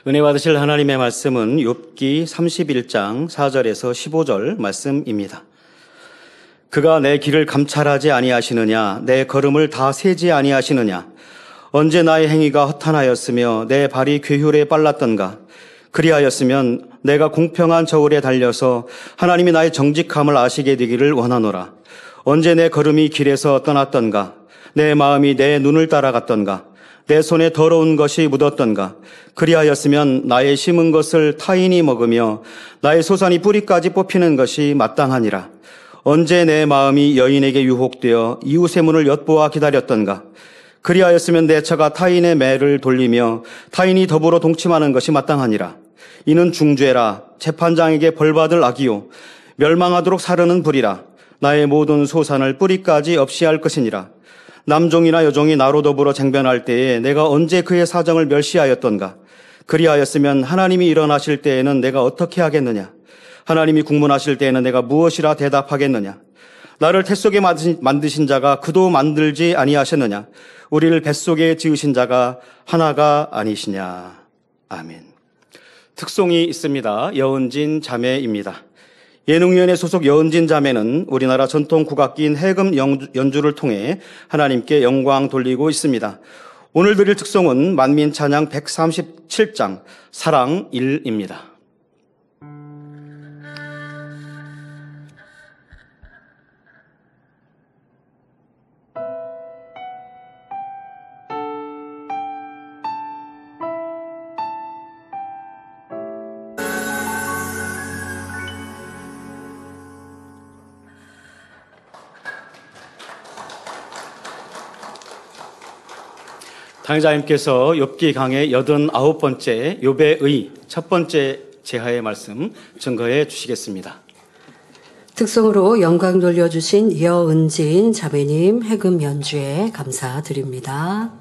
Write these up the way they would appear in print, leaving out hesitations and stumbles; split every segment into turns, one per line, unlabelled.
은혜 받으실 하나님의 말씀은 욥기 31장 4절에서 15절 말씀입니다. 그가 내 길을 감찰하지 아니하시느냐? 내 걸음을 다 세지 아니하시느냐? 언제 나의 행위가 허탄하였으며 내 발이 괴휼에 빨랐던가? 그리하였으면 내가 공평한 저울에 달려서 하나님이 나의 정직함을 아시게 되기를 원하노라. 언제 내 걸음이 길에서 떠났던가? 내 마음이 내 눈을 따라갔던가? 내 손에 더러운 것이 묻었던가? 그리하였으면 나의 심은 것을 타인이 먹으며 나의 소산이 뿌리까지 뽑히는 것이 마땅하니라. 언제 내 마음이 여인에게 유혹되어 이웃의 문을 엿보아 기다렸던가? 그리하였으면 내 차가 타인의 매를 돌리며 타인이 더불어 동침하는 것이 마땅하니라. 이는 중죄라. 재판장에게 벌받을 악이요 멸망하도록 사르는 불이라. 나의 모든 소산을 뿌리까지 없이 할 것이니라. 남종이나 여종이 나로 더불어 쟁변할 때에 내가 언제 그의 사정을 멸시하였던가? 그리하였으면 하나님이 일어나실 때에는 내가 어떻게 하겠느냐? 하나님이 국문하실 때에는 내가 무엇이라 대답하겠느냐? 나를 태 속에 만드신 자가 그도 만들지 아니하셨느냐? 우리를 뱃속에 지으신 자가 하나가 아니시냐? 아멘. 특송이 있습니다. 여은진 자매입니다. 예능위원회 소속 여은진 자매는 우리나라 전통 국악기인 해금 연주를 통해 하나님께 영광 돌리고 있습니다. 오늘 드릴 특송은 만민찬양 137장 사랑 1입니다. 당회자님께서 욥기 강의 89번째 욥의 첫 번째 제하의 말씀 증거해 주시겠습니다.
특송으로 영광 돌려주신 여은진 자매님 해금 연주에 감사드립니다.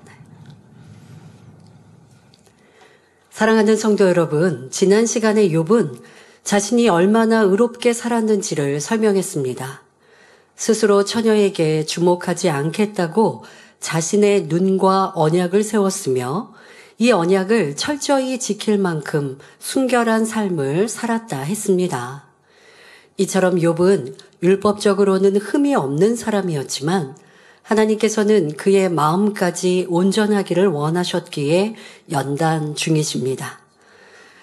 사랑하는 성도 여러분, 지난 시간에 욥은 자신이 얼마나 의롭게 살았는지를 설명했습니다. 스스로 처녀에게 주목하지 않겠다고 자신의 눈과 언약을 세웠으며 이 언약을 철저히 지킬 만큼 순결한 삶을 살았다 했습니다. 이처럼 욥은 율법적으로는 흠이 없는 사람이었지만 하나님께서는 그의 마음까지 온전하기를 원하셨기에 연단 중이십니다.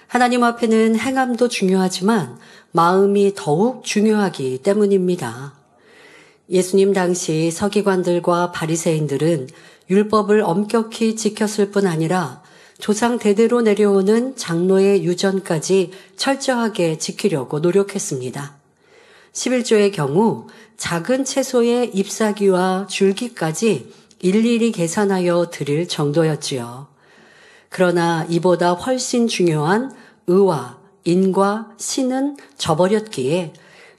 하나님 앞에는 행함도 중요하지만 마음이 더욱 중요하기 때문입니다. 예수님 당시 서기관들과 바리새인들은 율법을 엄격히 지켰을 뿐 아니라 조상 대대로 내려오는 장로의 유전까지 철저하게 지키려고 노력했습니다. 11조의 경우 작은 채소의 잎사귀와 줄기까지 일일이 계산하여 드릴 정도였지요. 그러나 이보다 훨씬 중요한 의와 인과 신은 저버렸기에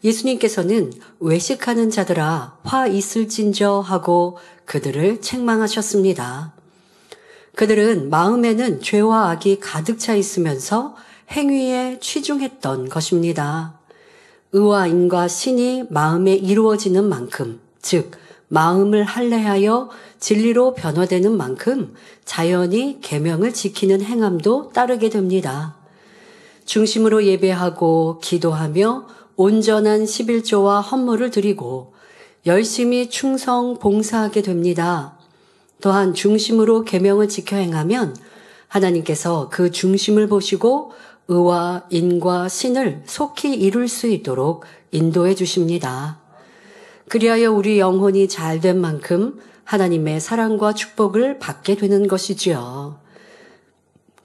예수님께서는 외식하는 자들아 화 있을진저 하고 그들을 책망하셨습니다. 그들은 마음에는 죄와 악이 가득 차 있으면서 행위에 취중했던 것입니다. 의와 인과 신이 마음에 이루어지는 만큼, 즉 마음을 할례하여 진리로 변화되는 만큼 자연히 계명을 지키는 행함도 따르게 됩니다. 중심으로 예배하고 기도하며 온전한 11조와 헌물을 드리고 열심히 충성 봉사하게 됩니다. 또한 중심으로 계명을 지켜 행하면 하나님께서 그 중심을 보시고 의와 인과 신을 속히 이룰 수 있도록 인도해 주십니다. 그리하여 우리 영혼이 잘된 만큼 하나님의 사랑과 축복을 받게 되는 것이지요.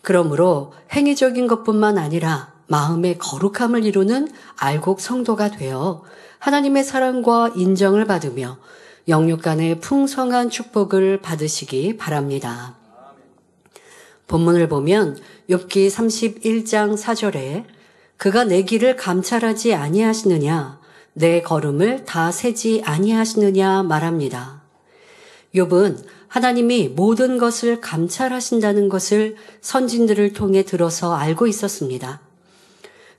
그러므로 행위적인 것뿐만 아니라 마음의 거룩함을 이루는 알곡 성도가 되어 하나님의 사랑과 인정을 받으며 영육 간의 풍성한 축복을 받으시기 바랍니다. 본문을 보면 욥기 31장 4절에 그가 내 길을 감찰하지 아니하시느냐 내 걸음을 다 세지 아니하시느냐 말합니다. 욥은 하나님이 모든 것을 감찰하신다는 것을 선진들을 통해 들어서 알고 있었습니다.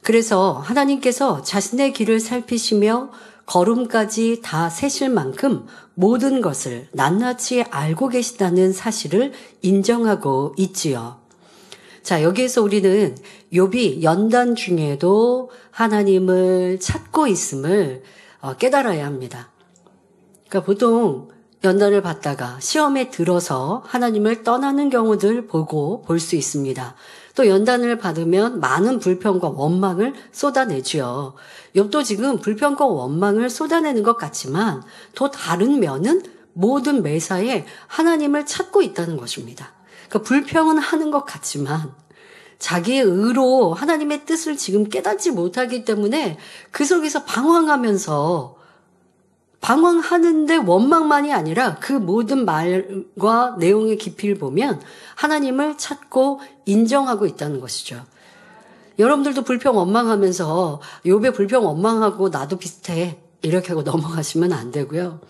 그래서 하나님께서 자신의 길을 살피시며 걸음까지 다 세실 만큼 모든 것을 낱낱이 알고 계시다는 사실을 인정하고 있지요. 자, 여기에서 우리는 욥이 연단 중에도 하나님을 찾고 있음을 깨달아야 합니다. 그러니까 보통 연단을 받다가 시험에 들어서 하나님을 떠나는 경우들 볼 수 있습니다. 또 연단을 받으면 많은 불평과 원망을 쏟아내지요. 욥도 지금 불평과 원망을 쏟아내는 것 같지만 또 다른 면은 모든 매사에 하나님을 찾고 있다는 것입니다. 그러니까 불평은 하는 것 같지만 자기의 의로 하나님의 뜻을 지금 깨닫지 못하기 때문에 그 속에서 방황하는데 원망만이 아니라 그 모든 말과 내용의 깊이를 보면 하나님을 찾고 인정하고 있다는 것이죠. 여러분들도 불평 원망하면서 욥의 불평 원망하고 나도 비슷해 이렇게 하고 넘어가시면 안 되고요.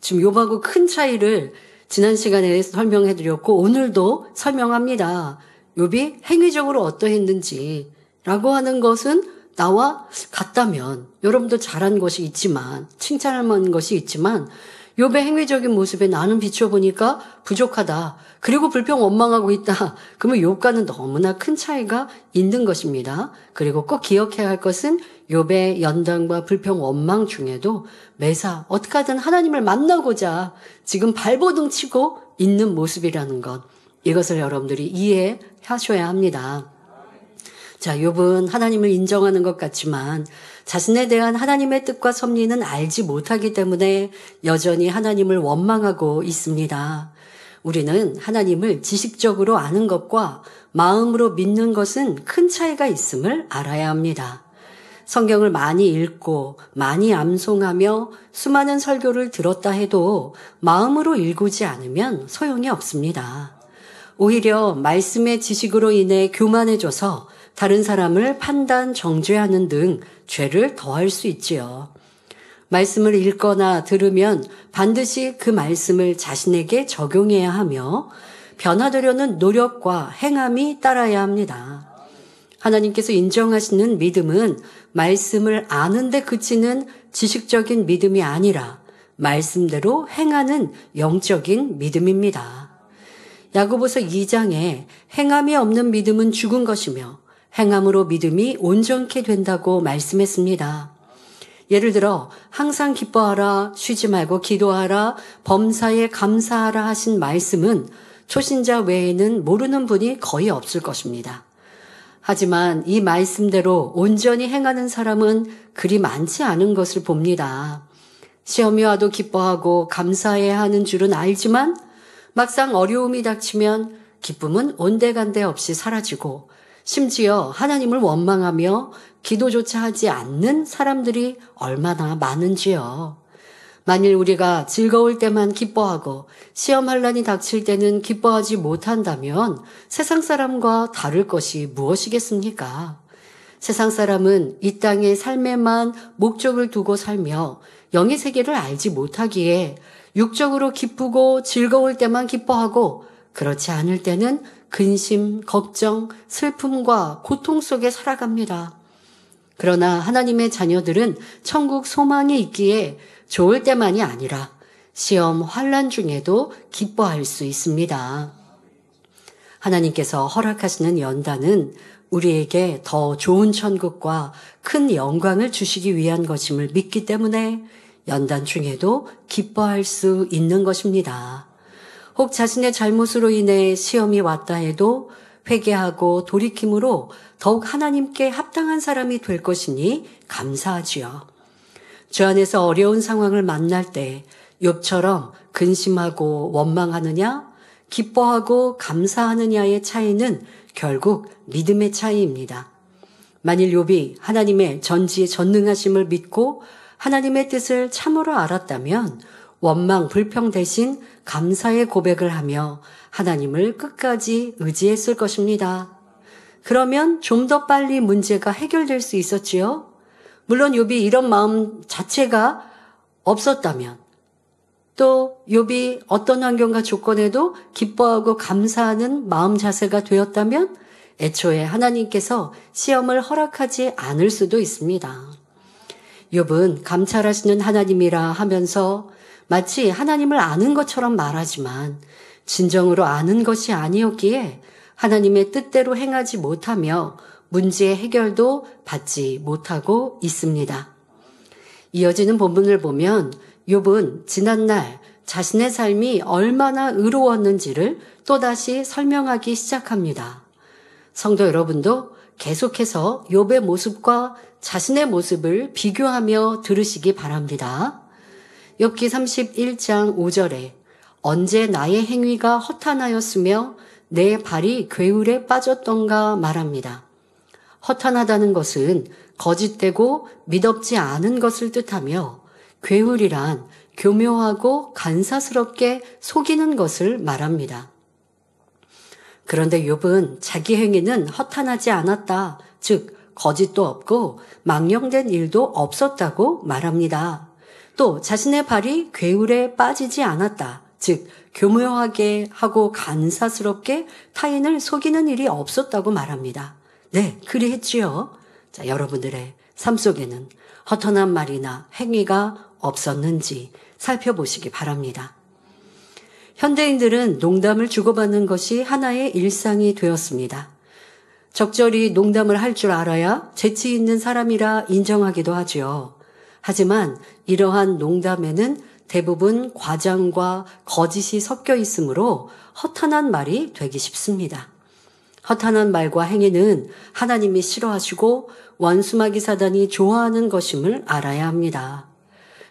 지금 욥하고 큰 차이를 지난 시간에 설명해 드렸고 오늘도 설명합니다. 욥이 행위적으로 어떠했는지 라고 하는 것은 나와 같다면 여러분도 잘한 것이 있지만 칭찬할 만한 것이 있지만 욥의 행위적인 모습에 나는 비춰보니까 부족하다. 그리고 불평 원망하고 있다. 그러면 욥과는 너무나 큰 차이가 있는 것입니다. 그리고 꼭 기억해야 할 것은 욥의 연단과 불평 원망 중에도 매사 어떻게 하든 하나님을 만나고자 지금 발버둥 치고 있는 모습이라는 것. 이것을 여러분들이 이해하셔야 합니다. 자, 욥은 하나님을 인정하는 것 같지만 자신에 대한 하나님의 뜻과 섭리는 알지 못하기 때문에 여전히 하나님을 원망하고 있습니다. 우리는 하나님을 지식적으로 아는 것과 마음으로 믿는 것은 큰 차이가 있음을 알아야 합니다. 성경을 많이 읽고 많이 암송하며 수많은 설교를 들었다 해도 마음으로 읽지 않으면 소용이 없습니다. 오히려 말씀의 지식으로 인해 교만해져서 다른 사람을 판단, 정죄하는 등 죄를 더할 수 있지요. 말씀을 읽거나 들으면 반드시 그 말씀을 자신에게 적용해야 하며 변화되려는 노력과 행함이 따라야 합니다. 하나님께서 인정하시는 믿음은 말씀을 아는데 그치는 지식적인 믿음이 아니라 말씀대로 행하는 영적인 믿음입니다. 야고보서 2장에 행함이 없는 믿음은 죽은 것이며 행함으로 믿음이 온전케 된다고 말씀했습니다. 예를 들어 항상 기뻐하라, 쉬지 말고 기도하라, 범사에 감사하라 하신 말씀은 초신자 외에는 모르는 분이 거의 없을 것입니다. 하지만 이 말씀대로 온전히 행하는 사람은 그리 많지 않은 것을 봅니다. 시험이 와도 기뻐하고 감사해야 하는 줄은 알지만 막상 어려움이 닥치면 기쁨은 온데간데 없이 사라지고 심지어 하나님을 원망하며 기도조차 하지 않는 사람들이 얼마나 많은지요. 만일 우리가 즐거울 때만 기뻐하고 시험 환난이 닥칠 때는 기뻐하지 못한다면 세상 사람과 다를 것이 무엇이겠습니까? 세상 사람은 이 땅의 삶에만 목적을 두고 살며 영의 세계를 알지 못하기에 육적으로 기쁘고 즐거울 때만 기뻐하고 그렇지 않을 때는 근심, 걱정, 슬픔과 고통 속에 살아갑니다. 그러나 하나님의 자녀들은 천국 소망이 있기에 좋을 때만이 아니라 시험, 환난 중에도 기뻐할 수 있습니다. 하나님께서 허락하시는 연단은 우리에게 더 좋은 천국과 큰 영광을 주시기 위한 것임을 믿기 때문에 연단 중에도 기뻐할 수 있는 것입니다. 혹 자신의 잘못으로 인해 시험이 왔다 해도 회개하고 돌이킴으로 더욱 하나님께 합당한 사람이 될 것이니 감사하지요. 주 안에서 어려운 상황을 만날 때 욥처럼 근심하고 원망하느냐, 기뻐하고 감사하느냐의 차이는 결국 믿음의 차이입니다. 만일 욥이 하나님의 전능하심을 믿고 하나님의 뜻을 참으로 알았다면 원망, 불평 대신 감사의 고백을 하며 하나님을 끝까지 의지했을 것입니다. 그러면 좀 더 빨리 문제가 해결될 수 있었지요. 물론 욥이 이런 마음 자체가 없었다면 또 욥이 어떤 환경과 조건에도 기뻐하고 감사하는 마음 자세가 되었다면 애초에 하나님께서 시험을 허락하지 않을 수도 있습니다. 욥은 감찰하시는 하나님이라 하면서 마치 하나님을 아는 것처럼 말하지만 진정으로 아는 것이 아니었기에 하나님의 뜻대로 행하지 못하며 문제의 해결도 받지 못하고 있습니다. 이어지는 본문을 보면 욥은 지난날 자신의 삶이 얼마나 의로웠는지를 또다시 설명하기 시작합니다. 성도 여러분도 계속해서 욥의 모습과 자신의 모습을 비교하며 들으시기 바랍니다. 욥기 31장 5절에 언제 나의 행위가 허탄하였으며 내 발이 괴울에 빠졌던가 말합니다. 허탄하다는 것은 거짓되고 미덥지 않은 것을 뜻하며 괴울이란 교묘하고 간사스럽게 속이는 것을 말합니다. 그런데 욥은 자기 행위는 허탄하지 않았다. 즉 거짓도 없고 망령된 일도 없었다고 말합니다. 또 자신의 발이 괴울에 빠지지 않았다. 즉 교묘하게 하고 간사스럽게 타인을 속이는 일이 없었다고 말합니다. 네, 그리했지요. 자, 여러분들의 삶 속에는 허탄한 말이나 행위가 없었는지 살펴보시기 바랍니다. 현대인들은 농담을 주고받는 것이 하나의 일상이 되었습니다. 적절히 농담을 할 줄 알아야 재치 있는 사람이라 인정하기도 하죠. 하지만 이러한 농담에는 대부분 과장과 거짓이 섞여 있으므로 허탄한 말이 되기 쉽습니다. 허탄한 말과 행위는 하나님이 싫어하시고 원수마귀 사단이 좋아하는 것임을 알아야 합니다.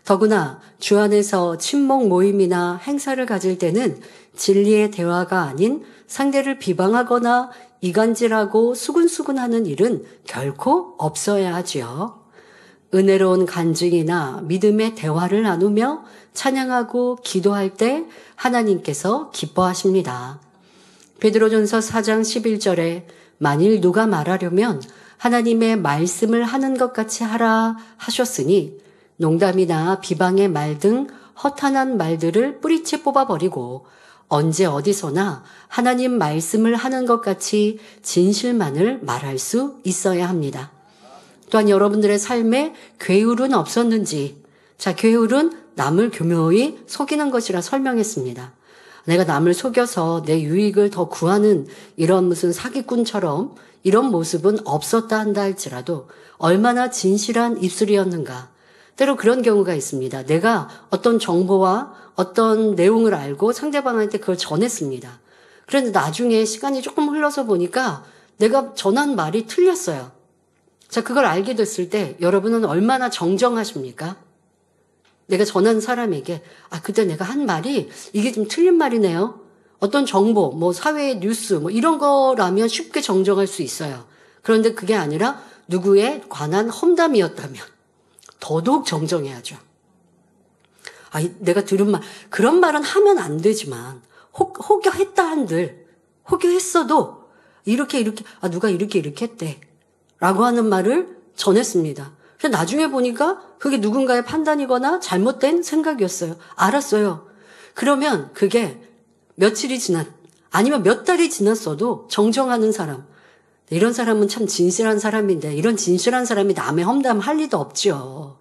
더구나 주 안에서 친목 모임이나 행사를 가질 때는 진리의 대화가 아닌 상대를 비방하거나 이간질하고 수군수군하는 일은 결코 없어야 하지요. 은혜로운 간증이나 믿음의 대화를 나누며 찬양하고 기도할 때 하나님께서 기뻐하십니다. 베드로전서 4장 11절에 만일 누가 말하려면 하나님의 말씀을 하는 것 같이 하라 하셨으니 농담이나 비방의 말 등 허탄한 말들을 뿌리채 뽑아버리고 언제 어디서나 하나님 말씀을 하는 것 같이 진실만을 말할 수 있어야 합니다. 또한 여러분들의 삶에 괴울은 없었는지, 자, 괴울은 남을 교묘히 속이는 것이라 설명했습니다. 내가 남을 속여서 내 유익을 더 구하는 이런 무슨 사기꾼처럼 이런 모습은 없었다 한다 할지라도 얼마나 진실한 입술이었는가. 때로 그런 경우가 있습니다. 내가 어떤 정보와 어떤 내용을 알고 상대방한테 그걸 전했습니다. 그런데 나중에 시간이 조금 흘러서 보니까 내가 전한 말이 틀렸어요. 자, 그걸 알게 됐을 때 여러분은 얼마나 정정하십니까? 내가 전한 사람에게 그때 내가 한 말이 이게 좀 틀린 말이네요. 어떤 정보, 뭐 사회의 뉴스 뭐 이런 거라면 쉽게 정정할 수 있어요. 그런데 그게 아니라 누구에 관한 험담이었다면 더더욱 정정해야죠. 내가 들은 말, 그런 말은 하면 안 되지만 혹여했다 한들 혹여했어도 이렇게 누가 이렇게 했대 라고 하는 말을 전했습니다. 그래서 나중에 보니까 그게 누군가의 판단이거나 잘못된 생각이었어요. 알았어요. 그러면 그게 며칠이 아니면 몇 달이 지났어도 정정하는 사람. 이런 사람은 참 진실한 사람인데 이런 진실한 사람이 남의 험담 할 리도 없지요.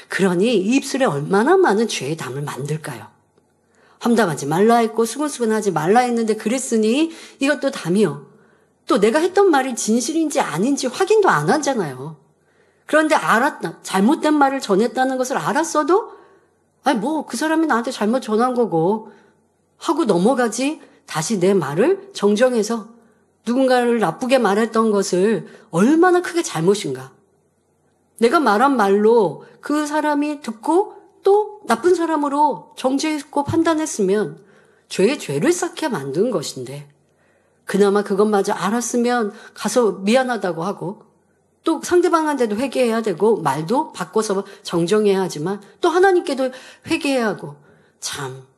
그러니 이 입술에 얼마나 많은 죄의 담을 만들까요? 험담하지 말라 했고 수근수근하지 말라 했는데 그랬으니 이것도 담이요. 또 내가 했던 말이 진실인지 아닌지 확인도 안 하잖아요. 그런데 잘못된 말을 전했다는 것을 알았어도 그 사람이 나한테 잘못 전한 거고 하고 넘어가지 다시 내 말을 정정해서 누군가를 나쁘게 말했던 것을 얼마나 크게 잘못인가. 내가 말한 말로 그 사람이 듣고 또 나쁜 사람으로 정죄했고 판단했으면 죄에 죄를 쌓게 만든 것인데 그나마 그것마저 알았으면 가서 미안하다고 하고 또 상대방한테도 회개해야 되고 말도 바꿔서 정정해야 하지만 또 하나님께도 회개해야 하고 참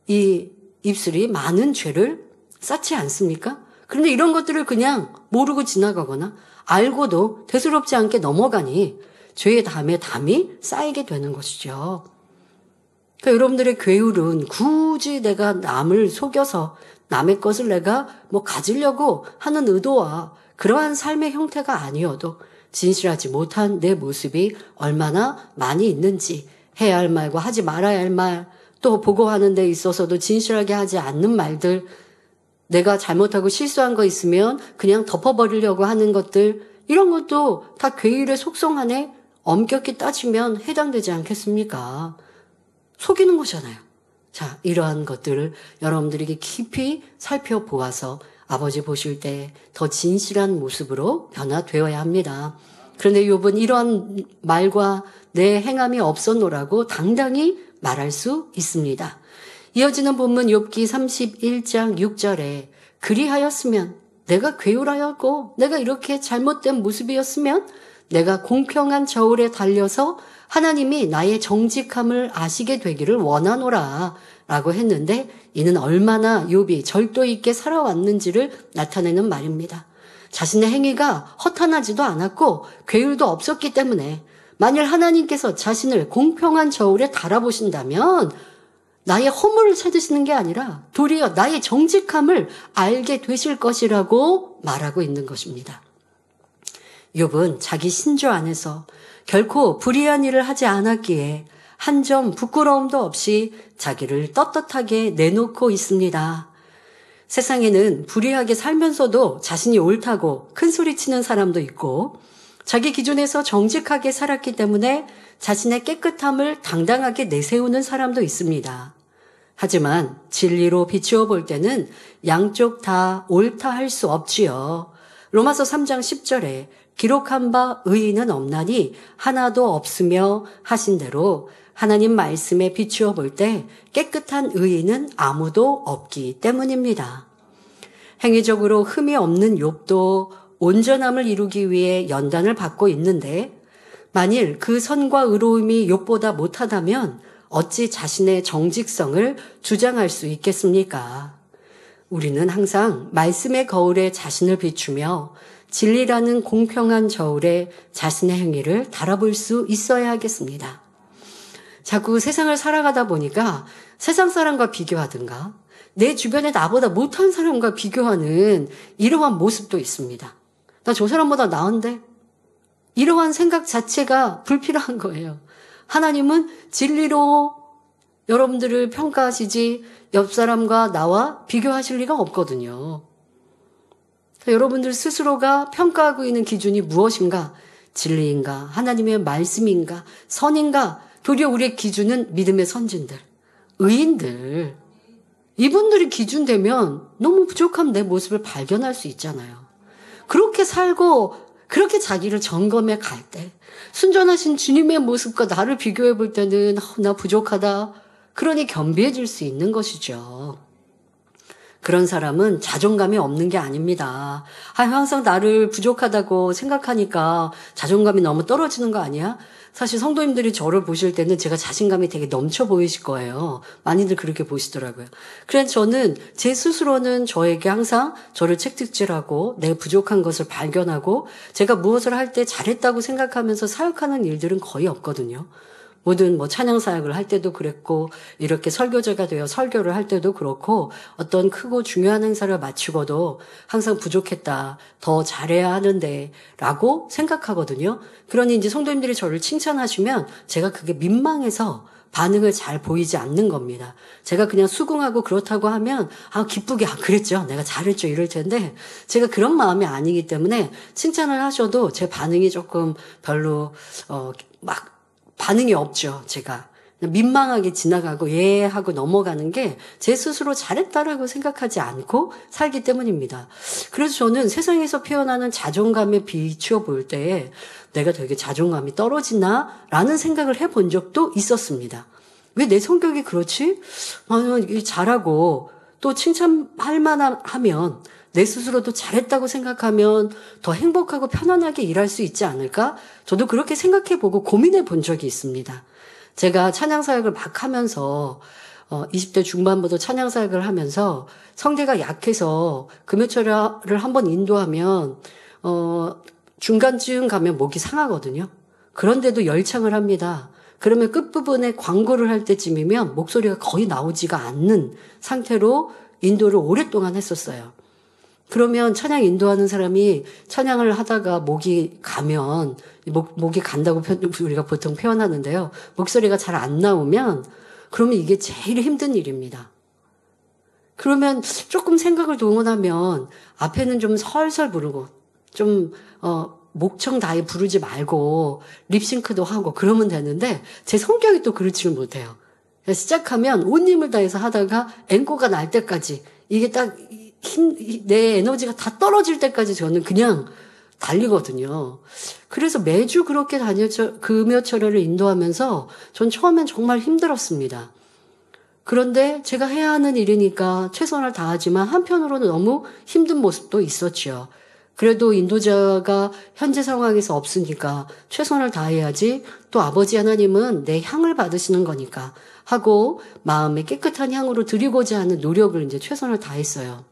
이 입술이 많은 죄를 쌓지 않습니까? 그런데 이런 것들을 그냥 모르고 지나가거나 알고도 대수롭지 않게 넘어가니 죄의 담이 쌓이게 되는 것이죠. 그러니까 여러분들의 괴울은 굳이 내가 남을 속여서 남의 것을 내가 가지려고 하는 의도와 그러한 삶의 형태가 아니어도 진실하지 못한 내 모습이 얼마나 많이 있는지 해야 할 말과 하지 말아야 할 말, 또 보고하는 데 있어서도 진실하게 하지 않는 말들, 내가 잘못하고 실수한 거 있으면 그냥 덮어버리려고 하는 것들, 이런 것도 다 괴율의 속성 안에 엄격히 따지면 해당되지 않겠습니까? 속이는 거잖아요. 자, 이러한 것들을 여러분들에게 깊이 살펴보아서 아버지 보실 때 더 진실한 모습으로 변화되어야 합니다. 그런데 욥은 이러한 말과 내 행함이 없었노라고 당당히 말할 수 있습니다. 이어지는 본문 욥기 31장 6절에 그리하였으면, 내가 괴울하였고 내가 이렇게 잘못된 모습이었으면 내가 공평한 저울에 달려서 하나님이 나의 정직함을 아시게 되기를 원하노라 라고 했는데, 이는 얼마나 욥이 절도 있게 살아왔는지를 나타내는 말입니다. 자신의 행위가 허탄하지도 않았고 괴율도 없었기 때문에 만일 하나님께서 자신을 공평한 저울에 달아보신다면 나의 허물을 찾으시는 게 아니라 도리어 나의 정직함을 알게 되실 것이라고 말하고 있는 것입니다. 욥은 자기 신조 안에서 결코 불의한 일을 하지 않았기에 한 점 부끄러움도 없이 자기를 떳떳하게 내놓고 있습니다. 세상에는 불의하게 살면서도 자신이 옳다고 큰소리치는 사람도 있고, 자기 기준에서 정직하게 살았기 때문에 자신의 깨끗함을 당당하게 내세우는 사람도 있습니다. 하지만 진리로 비추어 볼 때는 양쪽 다 옳다 할 수 없지요. 로마서 3장 10절에 기록한 바 의인은 없나니 하나도 없으며 하신 대로 하나님 말씀에 비추어 볼 때 깨끗한 의인은 아무도 없기 때문입니다. 행위적으로 흠이 없는 욥도 온전함을 이루기 위해 연단을 받고 있는데, 만일 그 선과 의로움이 욥보다 못하다면 어찌 자신의 정직성을 주장할 수 있겠습니까? 우리는 항상 말씀의 거울에 자신을 비추며 진리라는 공평한 저울에 자신의 행위를 달아볼 수 있어야 하겠습니다. 자꾸 세상을 살아가다 보니까 세상 사람과 비교하든가 내 주변에 나보다 못한 사람과 비교하는 이러한 모습도 있습니다. 나 저 사람보다 나은데? 이러한 생각 자체가 불필요한 거예요. 하나님은 진리로 여러분들을 평가하시지 옆 사람과 나와 비교하실 리가 없거든요. 여러분들 스스로가 평가하고 있는 기준이 무엇인가? 진리인가? 하나님의 말씀인가? 선인가? 도리어 우리의 기준은 믿음의 선진들, 의인들. 이분들이 기준 되면 너무 부족한 내 모습을 발견할 수 있잖아요. 그렇게 살고 그렇게 자기를 점검해 갈 때, 순전하신 주님의 모습과 나를 비교해 볼 때는 나 부족하다. 그러니 겸비해질 수 있는 것이죠. 그런 사람은 자존감이 없는 게 아닙니다. 항상 나를 부족하다고 생각하니까 자존감이 너무 떨어지는 거 아니야? 사실 성도님들이 저를 보실 때는 제가 자신감이 되게 넘쳐 보이실 거예요. 많이들 그렇게 보시더라고요. 그래서 저는 제 스스로는 저에게 항상 저를 채찍질하고 내 부족한 것을 발견하고 제가 무엇을 할 때 잘했다고 생각하면서 사역하는 일들은 거의 없거든요. 모든 찬양 사역을 할 때도 그랬고, 이렇게 설교자가 되어 설교를 할 때도 그렇고, 어떤 크고 중요한 행사를 마치고도 항상 부족했다, 더 잘해야 하는데 라고 생각하거든요. 그러니 이제 성도님들이 저를 칭찬하시면 제가 그게 민망해서 반응을 잘 보이지 않는 겁니다. 제가 그냥 수긍하고 그렇다고 하면 기쁘게 그랬죠, 내가 잘했죠 이럴 텐데, 제가 그런 마음이 아니기 때문에 칭찬을 하셔도 제 반응이 조금 별로 반응이 없죠. 제가 민망하게 지나가고 예 하고 넘어가는 게 제 스스로 잘했다라고 생각하지 않고 살기 때문입니다. 그래서 저는 세상에서 표현하는 자존감에 비추어 볼 때 내가 되게 자존감이 떨어지나 라는 생각을 해본 적도 있었습니다. 왜 내 성격이 그렇지? 잘하고 또 칭찬할 만하면 내 스스로도 잘했다고 생각하면 더 행복하고 편안하게 일할 수 있지 않을까? 저도 그렇게 생각해보고 고민해 본 적이 있습니다. 제가 찬양사역을 막 하면서 20대 중반부터 찬양사역을 하면서 성대가 약해서 금요철을 한번 인도하면 중간쯤 가면 목이 상하거든요. 그런데도 열창을 합니다. 그러면 끝부분에 광고를 할 때쯤이면 목소리가 거의 나오지가 않는 상태로 인도를 오랫동안 했었어요. 그러면 찬양 인도하는 사람이 찬양을 하다가 목이 가면, 목이 간다고 우리가 보통 표현하는데요. 목소리가 잘 안 나오면, 그러면 이게 제일 힘든 일입니다. 그러면 조금 생각을 동원하면 앞에는 좀 설설 부르고 좀 목청 다해 부르지 말고 립싱크도 하고 그러면 되는데 제 성격이 또 그렇지는 못해요. 시작하면 온 힘을 다해서 하다가 앵꼬가 날 때까지 이게 딱 내 에너지가 다 떨어질 때까지 저는 그냥 달리거든요. 그래서 매주 그렇게 금요철회를 인도하면서 전 처음엔 정말 힘들었습니다. 그런데 제가 해야 하는 일이니까 최선을 다하지만 한편으로는 너무 힘든 모습도 있었죠. 그래도 인도자가 현재 상황에서 없으니까 최선을 다해야지, 또 아버지 하나님은 내 향을 받으시는 거니까 하고 마음에 깨끗한 향으로 드리고자 하는 노력을 이제 최선을 다했어요.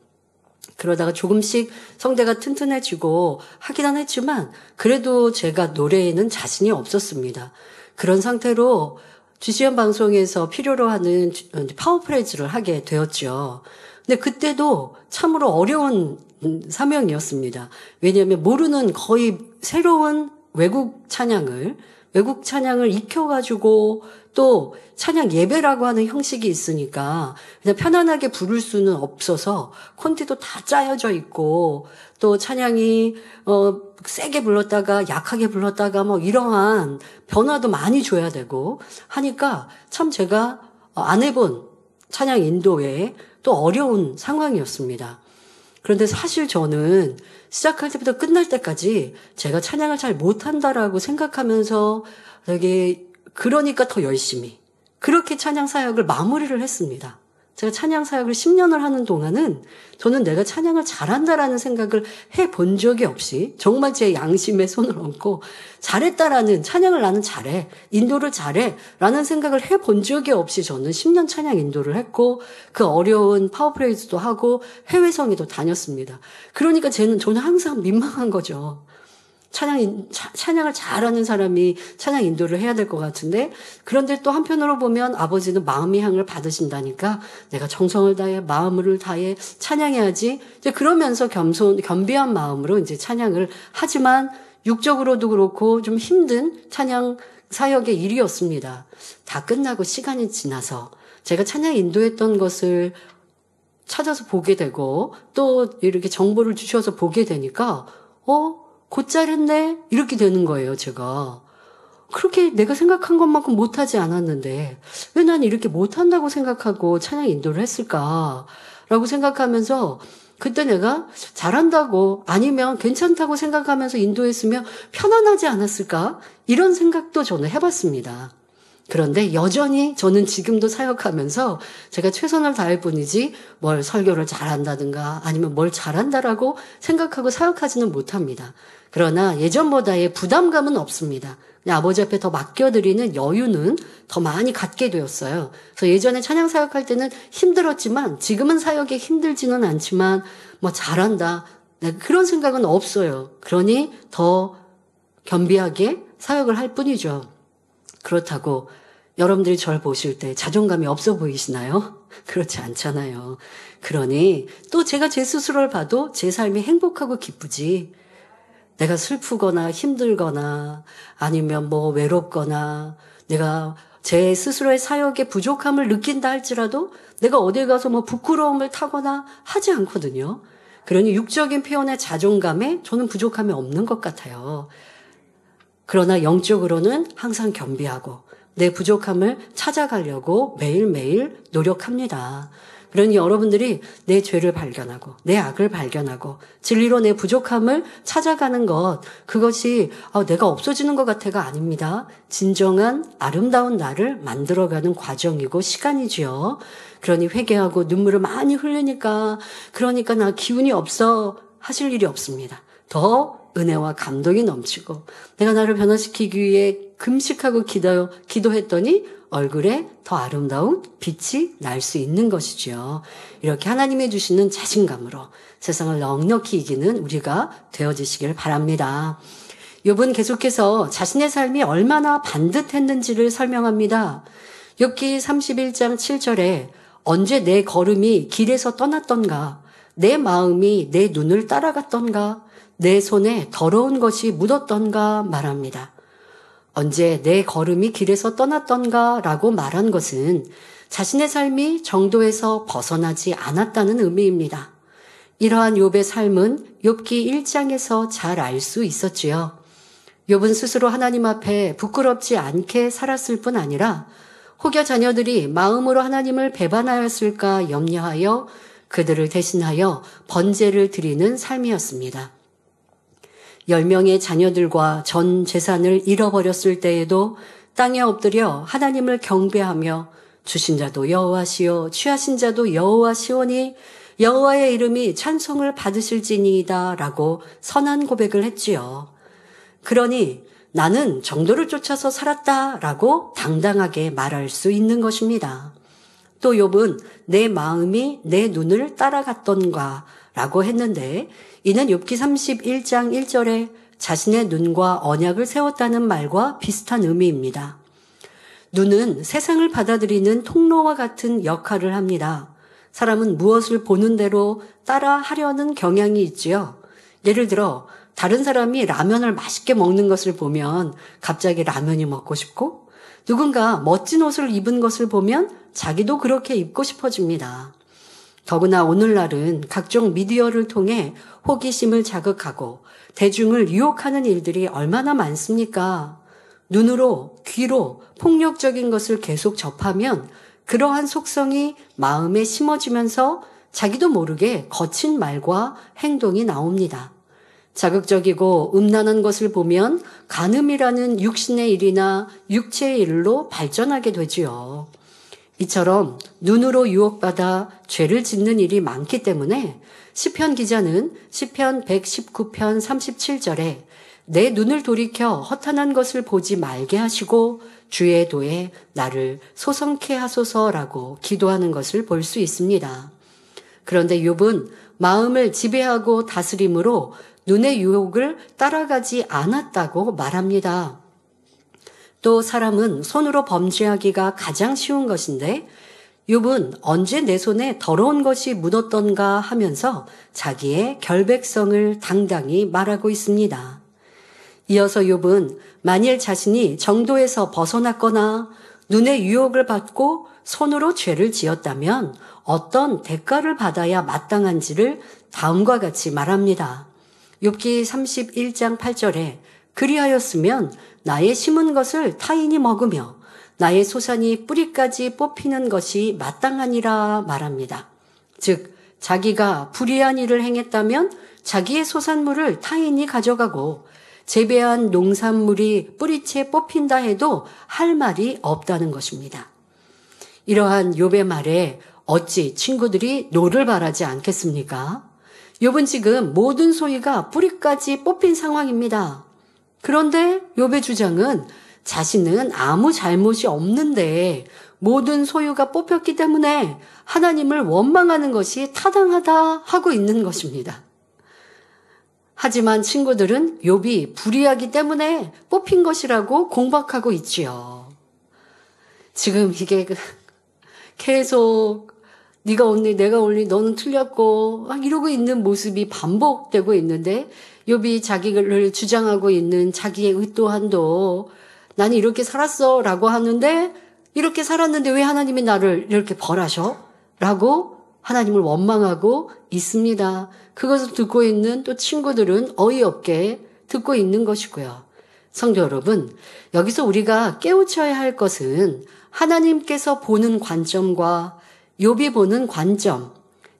그러다가 조금씩 성대가 튼튼해지고 하기는 했지만 그래도 제가 노래에는 자신이 없었습니다. 그런 상태로 GCN 방송에서 필요로 하는 파워프레이즈를 하게 되었죠. 근데 그때도 참으로 어려운 사명이었습니다. 왜냐하면 모르는 거의 새로운 외국 찬양을 익혀가지고 또 찬양 예배라고 하는 형식이 있으니까 그냥 편안하게 부를 수는 없어서 콘티도 다 짜여져 있고 또 찬양이 세게 불렀다가 약하게 불렀다가 뭐 이러한 변화도 많이 줘야 되고 하니까 참 제가 안 해본 찬양 인도에 또 어려운 상황이었습니다. 그런데 사실 저는 시작할 때부터 끝날 때까지 제가 찬양을 잘 못한다라고 생각하면서 되게 그러니까 더 열심히 그렇게 찬양 사역을 마무리를 했습니다. 제가 찬양 사역을 10년을 하는 동안은 저는 내가 찬양을 잘한다라는 생각을 해본 적이 없이 정말 제 양심에 손을 얹고 잘했다라는, 찬양을 나는 잘해, 인도를 잘해 라는 생각을 해본 적이 없이 저는 10년 찬양 인도를 했고 그 어려운 파워프레이즈도 하고 해외 성회도 다녔습니다. 그러니까 저는 항상 민망한 거죠. 찬양을 잘하는 사람이 찬양 인도를 해야 될 것 같은데, 그런데 또 한편으로 보면 아버지는 마음의 향을 받으신다니까 내가 정성을 다해 마음을 다해 찬양해야지. 이제 그러면서 겸비한 마음으로 이제 찬양을 하지만 육적으로도 그렇고 좀 힘든 찬양 사역의 일이었습니다. 다 끝나고 시간이 지나서 제가 찬양 인도했던 것을 찾아서 보게 되고 또 이렇게 정보를 주셔서 보게 되니까 곧잘 했네? 이렇게 되는 거예요, 제가. 그렇게 내가 생각한 것만큼 못하지 않았는데 왜 난 이렇게 못한다고 생각하고 찬양 인도를 했을까라고 생각하면서 그때 내가 잘한다고 아니면 괜찮다고 생각하면서 인도했으면 편안하지 않았을까? 이런 생각도 저는 해봤습니다. 그런데 여전히 저는 지금도 사역하면서 제가 최선을 다할 뿐이지 뭘 설교를 잘한다든가 아니면 뭘 잘한다라고 생각하고 사역하지는 못합니다. 그러나 예전보다의 부담감은 없습니다. 그냥 아버지 앞에 더 맡겨드리는 여유는 더 많이 갖게 되었어요. 그래서 예전에 찬양 사역할 때는 힘들었지만 지금은 사역이 힘들지는 않지만 뭐 잘한다, 그런 생각은 없어요. 그러니 더 겸비하게 사역을 할 뿐이죠. 그렇다고 여러분들이 저를 보실 때 자존감이 없어 보이시나요? 그렇지 않잖아요. 그러니 또 제가 제 스스로를 봐도 제 삶이 행복하고 기쁘지, 내가 슬프거나 힘들거나 아니면 뭐 외롭거나 내가 제 스스로의 사역에 부족함을 느낀다 할지라도 내가 어딜 가서 뭐 부끄러움을 타거나 하지 않거든요. 그러니 육적인 표현의 자존감에 저는 부족함이 없는 것 같아요. 그러나 영적으로는 항상 겸비하고 내 부족함을 찾아가려고 매일매일 노력합니다. 그러니 여러분들이 내 죄를 발견하고 내 악을 발견하고 진리로 내 부족함을 찾아가는 것, 그것이 내가 없어지는 것 같아가 아닙니다. 진정한 아름다운 나를 만들어가는 과정이고 시간이지요. 그러니 회개하고 눈물을 많이 흘리니까 그러니까 나 기운이 없어 하실 일이 없습니다. 더 은혜와 감동이 넘치고 내가 나를 변화시키기 위해 금식하고 기도했더니 얼굴에 더 아름다운 빛이 날 수 있는 것이지요. 이렇게 하나님이 주시는 자신감으로 세상을 넉넉히 이기는 우리가 되어지시길 바랍니다. 욥은 계속해서 자신의 삶이 얼마나 반듯했는지를 설명합니다. 욥기 31장 7절에 언제 내 걸음이 길에서 떠났던가, 내 마음이 내 눈을 따라갔던가, 내 손에 더러운 것이 묻었던가 말합니다. 언제 내 걸음이 길에서 떠났던가 라고 말한 것은 자신의 삶이 정도에서 벗어나지 않았다는 의미입니다. 이러한 욥의 삶은 욥기 1장에서 잘 알 수 있었지요. 욥은 스스로 하나님 앞에 부끄럽지 않게 살았을 뿐 아니라 혹여 자녀들이 마음으로 하나님을 배반하였을까 염려하여 그들을 대신하여 번제를 드리는 삶이었습니다. 10명의 자녀들과 전 재산을 잃어버렸을 때에도 땅에 엎드려 하나님을 경배하며 주신 자도 여호와시요 취하신 자도 여호와시오니 여호와의 이름이 찬송을 받으실지니이다 라고 선한 고백을 했지요. 그러니 나는 정도를 쫓아서 살았다 라고 당당하게 말할 수 있는 것입니다. 또 욥은 내 마음이 내 눈을 따라갔던가 라고 했는데 이는 욥기 31장 1절에 자신의 눈과 언약을 세웠다는 말과 비슷한 의미입니다. 눈은 세상을 받아들이는 통로와 같은 역할을 합니다. 사람은 무엇을 보는 대로 따라 하려는 경향이 있지요. 예를 들어 다른 사람이 라면을 맛있게 먹는 것을 보면 갑자기 라면이 먹고 싶고 누군가 멋진 옷을 입은 것을 보면 자기도 그렇게 입고 싶어집니다. 더구나 오늘날은 각종 미디어를 통해 호기심을 자극하고 대중을 유혹하는 일들이 얼마나 많습니까? 눈으로, 귀로 폭력적인 것을 계속 접하면 그러한 속성이 마음에 심어지면서 자기도 모르게 거친 말과 행동이 나옵니다. 자극적이고 음란한 것을 보면 간음이라는 육신의 일이나 육체의 일로 발전하게 되지요. 이처럼 눈으로 유혹받아 죄를 짓는 일이 많기 때문에 시편 기자는 시편 119편 37절에 내 눈을 돌이켜 허탄한 것을 보지 말게 하시고 주의 도에 나를 소성케 하소서라고 기도하는 것을 볼 수 있습니다. 그런데 욥은 마음을 지배하고 다스림으로 눈의 유혹을 따라가지 않았다고 말합니다. 또 사람은 손으로 범죄하기가 가장 쉬운 것인데 욥은 언제 내 손에 더러운 것이 묻었던가 하면서 자기의 결백성을 당당히 말하고 있습니다. 이어서 욥은 만일 자신이 정도에서 벗어났거나 눈의 유혹을 받고 손으로 죄를 지었다면 어떤 대가를 받아야 마땅한지를 다음과 같이 말합니다. 욥기 31장 8절에 그리하였으면 나의 심은 것을 타인이 먹으며 나의 소산이 뿌리까지 뽑히는 것이 마땅하니라 말합니다. 즉 자기가 불의한 일을 행했다면 자기의 소산물을 타인이 가져가고 재배한 농산물이 뿌리채 뽑힌다 해도 할 말이 없다는 것입니다. 이러한 욥의 말에 어찌 친구들이 노를 바라지 않겠습니까? 욥은 지금 모든 소유가 뿌리까지 뽑힌 상황입니다. 그런데 욥의 주장은 자신은 아무 잘못이 없는데 모든 소유가 뽑혔기 때문에 하나님을 원망하는 것이 타당하다 하고 있는 것입니다. 하지만 친구들은 욥이 불의하기 때문에 뽑힌 것이라고 공박하고 있지요. 지금 이게 계속 네가 옳니 내가 옳니 너는 틀렸고 막 이러고 있는 모습이 반복되고 있는데 욥이 자기를 주장하고 있는 자기의 의도한도 나는 이렇게 살았어 라고 하는데 이렇게 살았는데 왜 하나님이 나를 이렇게 벌하셔? 라고 하나님을 원망하고 있습니다. 그것을 듣고 있는 또 친구들은 어이없게 듣고 있는 것이고요. 성도 여러분, 여기서 우리가 깨우쳐야 할 것은 하나님께서 보는 관점과 욥이 보는 관점,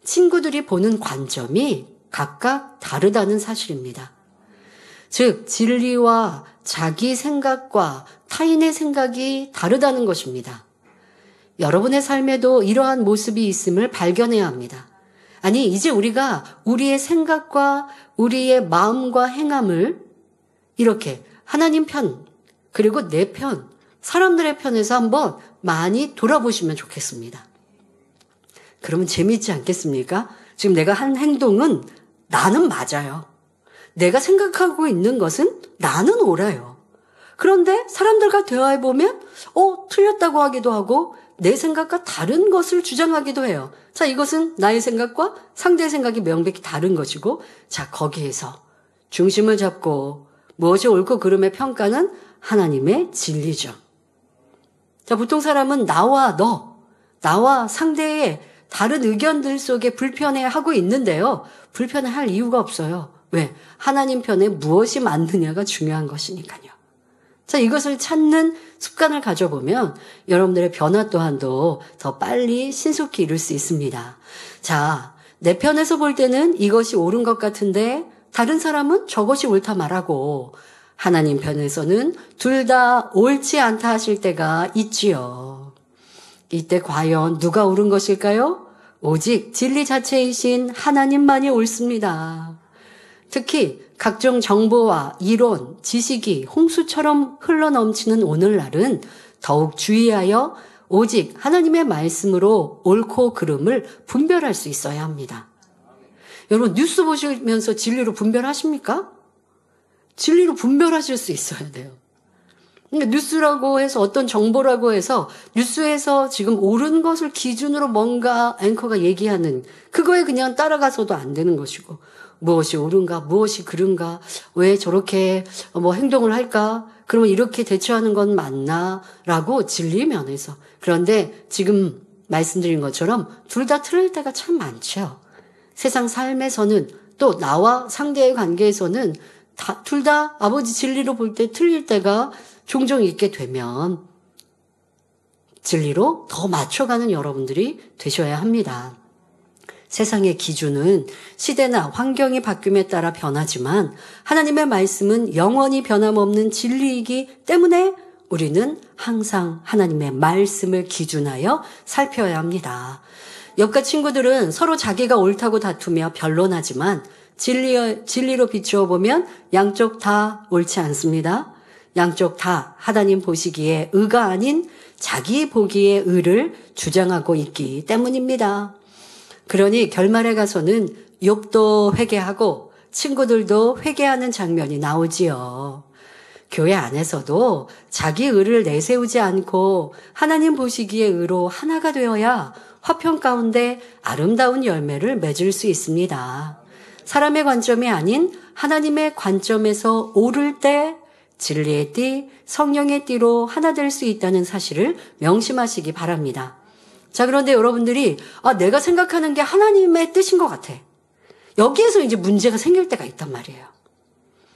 친구들이 보는 관점이 각각 다르다는 사실입니다. 즉, 진리와 자기 생각과 타인의 생각이 다르다는 것입니다. 여러분의 삶에도 이러한 모습이 있음을 발견해야 합니다. 아니, 이제 우리가 우리의 생각과 우리의 마음과 행함을 이렇게 하나님 편, 그리고 내 편, 사람들의 편에서 한번 많이 돌아보시면 좋겠습니다. 그러면 재미있지 않겠습니까? 지금 내가 한 행동은 나는 맞아요. 내가 생각하고 있는 것은 나는 옳아요. 그런데 사람들과 대화해보면 틀렸다고 하기도 하고 내 생각과 다른 것을 주장하기도 해요. 자, 이것은 나의 생각과 상대의 생각이 명백히 다른 것이고 자, 거기에서 중심을 잡고 무엇이 옳고 그름의 평가는 하나님의 진리죠. 자, 보통 사람은 나와 너, 나와 상대의 다른 의견들 속에 불편해하고 있는데요. 불편해할 이유가 없어요. 왜? 하나님 편에 무엇이 맞느냐가 중요한 것이니까요. 자, 이것을 찾는 습관을 가져보면 여러분들의 변화 또한도 더 빨리 신속히 이룰 수 있습니다. 자, 내 편에서 볼 때는 이것이 옳은 것 같은데 다른 사람은 저것이 옳다 말하고 하나님 편에서는 둘 다 옳지 않다 하실 때가 있지요. 이때 과연 누가 옳은 것일까요? 오직 진리 자체이신 하나님만이 옳습니다. 특히 각종 정보와 이론, 지식이 홍수처럼 흘러넘치는 오늘날은 더욱 주의하여 오직 하나님의 말씀으로 옳고 그름을 분별할 수 있어야 합니다. 여러분 뉴스 보시면서 진리로 분별하십니까? 진리로 분별하실 수 있어야 돼요. 그러니까 뉴스라고 해서 어떤 정보라고 해서 뉴스에서 지금 옳은 것을 기준으로 뭔가 앵커가 얘기하는 그거에 그냥 따라가서도 안 되는 것이고 무엇이 옳은가 무엇이 그른가 왜 저렇게 행동을 할까 그러면 이렇게 대처하는 건 맞나 라고 진리 면에서 그런데 지금 말씀드린 것처럼 둘 다 틀릴 때가 참 많죠. 세상 삶에서는 또 나와 상대의 관계에서는 둘 다 아버지 진리로 볼 때 틀릴 때가 종종 있게 되면 진리로 더 맞춰가는 여러분들이 되셔야 합니다. 세상의 기준은 시대나 환경이 바뀜에 따라 변하지만 하나님의 말씀은 영원히 변함없는 진리이기 때문에 우리는 항상 하나님의 말씀을 기준하여 살펴야 합니다. 옆과 친구들은 서로 자기가 옳다고 다투며 변론하지만 진리로 비추어 보면 양쪽 다 옳지 않습니다. 양쪽 다 하나님 보시기에 의가 아닌 자기 보기에 의를 주장하고 있기 때문입니다. 그러니 결말에 가서는 욥도 회개하고 친구들도 회개하는 장면이 나오지요. 교회 안에서도 자기 의를 내세우지 않고 하나님 보시기에 의로 하나가 되어야 화평 가운데 아름다운 열매를 맺을 수 있습니다. 사람의 관점이 아닌 하나님의 관점에서 옳을 때 진리의 띠, 성령의 띠로 하나 될 수 있다는 사실을 명심하시기 바랍니다. 자, 그런데 여러분들이 내가 생각하는 게 하나님의 뜻인 것 같아. 여기에서 이제 문제가 생길 때가 있단 말이에요.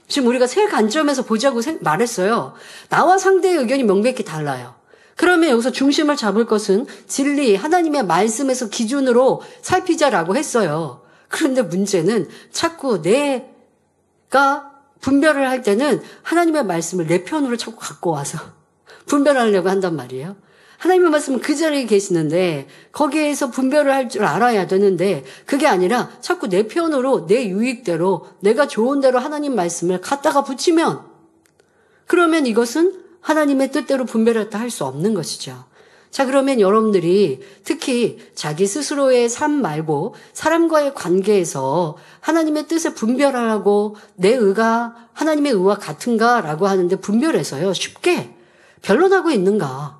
지금 우리가 세 관점에서 보자고 말했어요. 나와 상대의 의견이 명백히 달라요. 그러면 여기서 중심을 잡을 것은 진리, 하나님의 말씀에서 기준으로 살피자라고 했어요. 그런데 문제는 자꾸 내가 분별을 할 때는 하나님의 말씀을 내 편으로 자꾸 갖고 와서 분별하려고 한단 말이에요. 하나님의 말씀은 그 자리에 계시는데 거기에서 분별을 할 줄 알아야 되는데 그게 아니라 자꾸 내 편으로 내 유익대로 내가 좋은 대로 하나님 말씀을 갖다가 붙이면 그러면 이것은 하나님의 뜻대로 분별했다 할 수 없는 것이죠. 자, 그러면 여러분들이 특히 자기 스스로의 삶 말고 사람과의 관계에서 하나님의 뜻을 분별하라고 내 의가 하나님의 의와 같은가라고 하는데 분별해서요. 쉽게 변론하고 있는가?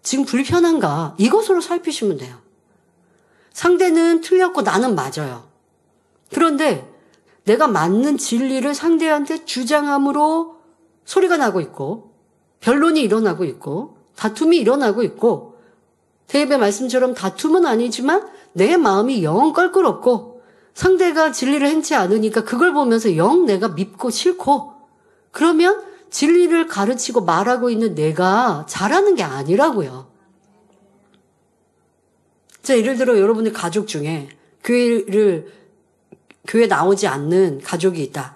지금 불편한가? 이것으로 살피시면 돼요. 상대는 틀렸고 나는 맞아요. 그런데 내가 맞는 진리를 상대한테 주장함으로 소리가 나고 있고 변론이 일어나고 있고 다툼이 일어나고 있고 대입의 말씀처럼 다툼은 아니지만 내 마음이 영 껄끄럽고 상대가 진리를 행치 않으니까 그걸 보면서 영 내가 밉고 싫고 그러면 진리를 가르치고 말하고 있는 내가 잘하는 게 아니라고요. 자, 예를 들어 여러분의 가족 중에 교회 나오지 않는 가족이 있다.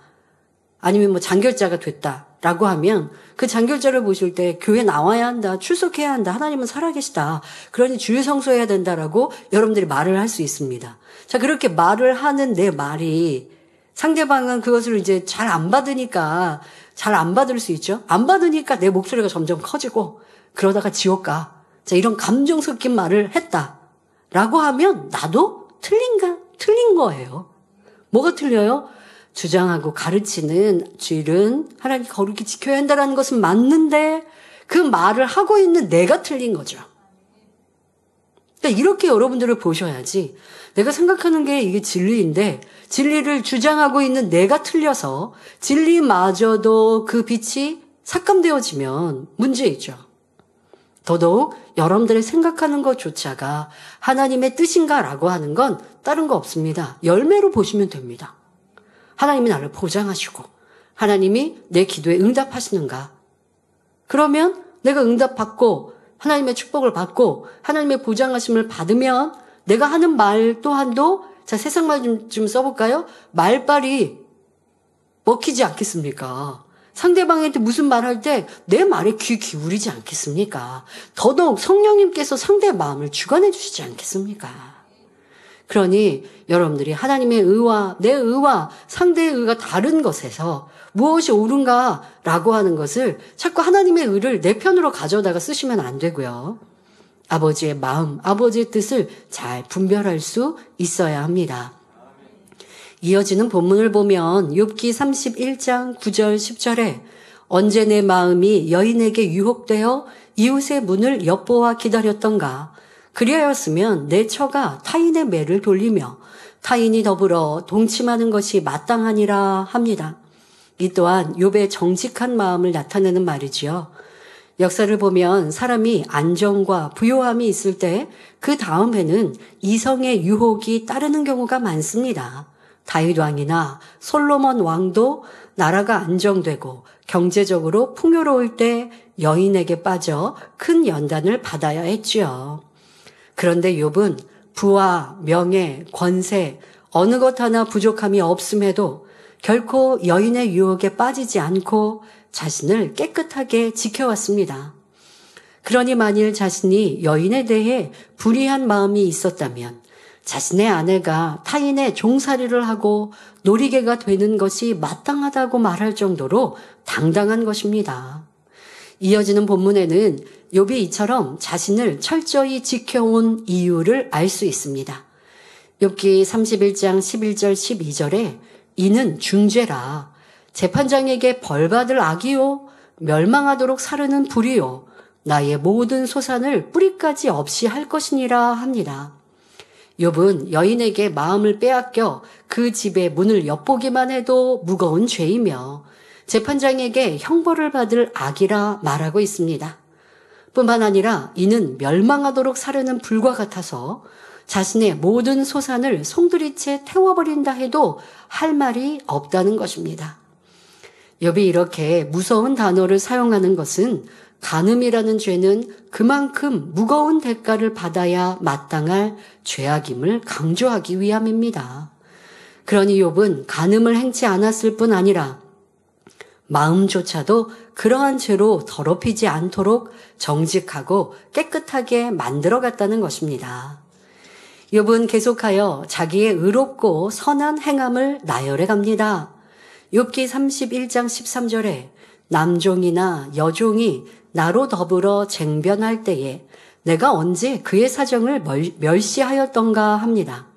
아니면 장결자가 됐다라고 하면 그 장결자를 보실 때 교회 나와야 한다, 출석해야 한다, 하나님은 살아계시다. 그러니 주일 성수해야 된다라고 여러분들이 말을 할 수 있습니다. 자, 그렇게 말을 하는 내 말이 상대방은 그것을 이제 잘 안 받으니까 잘 안 받을 수 있죠. 안 받으니까 내 목소리가 점점 커지고 그러다가 지옥 가. 자, 이런 감정 섞인 말을 했다라고 하면 나도 틀린 거예요. 뭐가 틀려요? 주장하고 가르치는 주일은 하나님 거룩히 지켜야 한다는 것은 맞는데 그 말을 하고 있는 내가 틀린 거죠. 그러니까 이렇게 여러분들을 보셔야지 내가 생각하는 게 이게 진리인데 진리를 주장하고 있는 내가 틀려서 진리마저도 그 빛이 삭감되어지면 문제이죠. 더더욱 여러분들의 생각하는 것조차가 하나님의 뜻인가라고 하는 건 다른 거 없습니다. 열매로 보시면 됩니다. 하나님이 나를 보장하시고 하나님이 내 기도에 응답하시는가? 그러면 내가 응답받고 하나님의 축복을 받고 하나님의 보장하심을 받으면 내가 하는 말 또한도 자 세상 말 좀 써볼까요? 말빨이 먹히지 않겠습니까? 상대방한테 무슨 말할 때 내 말에 귀 기울이지 않겠습니까? 더더욱 성령님께서 상대의 마음을 주관해 주시지 않겠습니까? 그러니 여러분들이 하나님의 의와 내 의와 상대의 의가 다른 것에서 무엇이 옳은가라고 하는 것을 자꾸 하나님의 의를 내 편으로 가져다가 쓰시면 안 되고요. 아버지의 마음, 아버지의 뜻을 잘 분별할 수 있어야 합니다. 이어지는 본문을 보면 욥기 31장 9절 10절에 언제 내 마음이 여인에게 유혹되어 이웃의 문을 엿보아 기다렸던가 그리하였으면 내 처가 타인의 매를 돌리며 타인이 더불어 동침하는 것이 마땅하니라 합니다. 이 또한 욥의 정직한 마음을 나타내는 말이지요. 역사를 보면 사람이 안정과 부요함이 있을 때 그 다음에는 이성의 유혹이 따르는 경우가 많습니다. 다윗 왕이나 솔로몬 왕도 나라가 안정되고 경제적으로 풍요로울 때 여인에게 빠져 큰 연단을 받아야 했지요. 그런데 욥은 부와 명예, 권세, 어느 것 하나 부족함이 없음에도 결코 여인의 유혹에 빠지지 않고 자신을 깨끗하게 지켜왔습니다. 그러니 만일 자신이 여인에 대해 불의한 마음이 있었다면 자신의 아내가 타인의 종살이를 하고 놀이개가 되는 것이 마땅하다고 말할 정도로 당당한 것입니다. 이어지는 본문에는 욥이 이처럼 자신을 철저히 지켜온 이유를 알 수 있습니다. 욥기 31장 11절 12절에 이는 중죄라 재판장에게 벌받을 악이요 멸망하도록 사르는 불이요 나의 모든 소산을 뿌리까지 없이 할 것이니라 합니다. 욥은 여인에게 마음을 빼앗겨 그 집의 문을 엿보기만 해도 무거운 죄이며 재판장에게 형벌을 받을 악이라 말하고 있습니다. 뿐만 아니라 이는 멸망하도록 사르는 불과 같아서 자신의 모든 소산을 송두리째 태워버린다 해도 할 말이 없다는 것입니다. 욥이 이렇게 무서운 단어를 사용하는 것은 간음이라는 죄는 그만큼 무거운 대가를 받아야 마땅할 죄악임을 강조하기 위함입니다. 그러니 욥은 간음을 행치 않았을 뿐 아니라 마음조차도 그러한 죄로 더럽히지 않도록 정직하고 깨끗하게 만들어갔다는 것입니다. 욥은 계속하여 자기의 의롭고 선한 행함을 나열해 갑니다. 욥기 31장 13절에 남종이나 여종이 나로 더불어 쟁변할 때에 내가 언제 그의 사정을 멸시하였던가 합니다.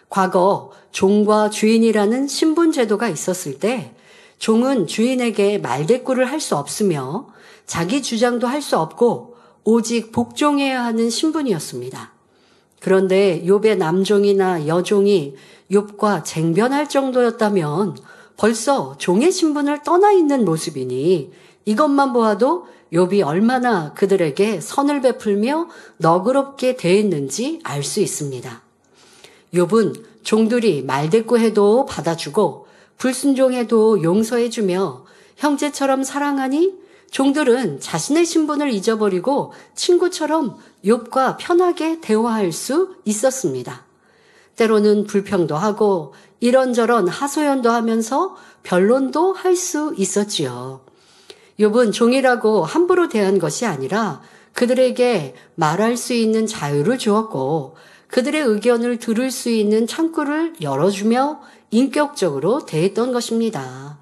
과거 종과 주인이라는 신분제도가 있었을 때 종은 주인에게 말대꾸를 할 수 없으며 자기 주장도 할 수 없고 오직 복종해야 하는 신분이었습니다. 그런데 욥의 남종이나 여종이 욥과 쟁변할 정도였다면 벌써 종의 신분을 떠나 있는 모습이니 이것만 보아도 욥이 얼마나 그들에게 선을 베풀며 너그럽게 대했는지 알 수 있습니다. 욥은 종들이 말대꾸해도 받아주고 불순종해도 용서해주며 형제처럼 사랑하니 종들은 자신의 신분을 잊어버리고 친구처럼 욥과 편하게 대화할 수 있었습니다. 때로는 불평도 하고 이런저런 하소연도 하면서 변론도 할 수 있었지요. 욥은 종이라고 함부로 대한 것이 아니라 그들에게 말할 수 있는 자유를 주었고 그들의 의견을 들을 수 있는 창구를 열어주며 인격적으로 대했던 것입니다.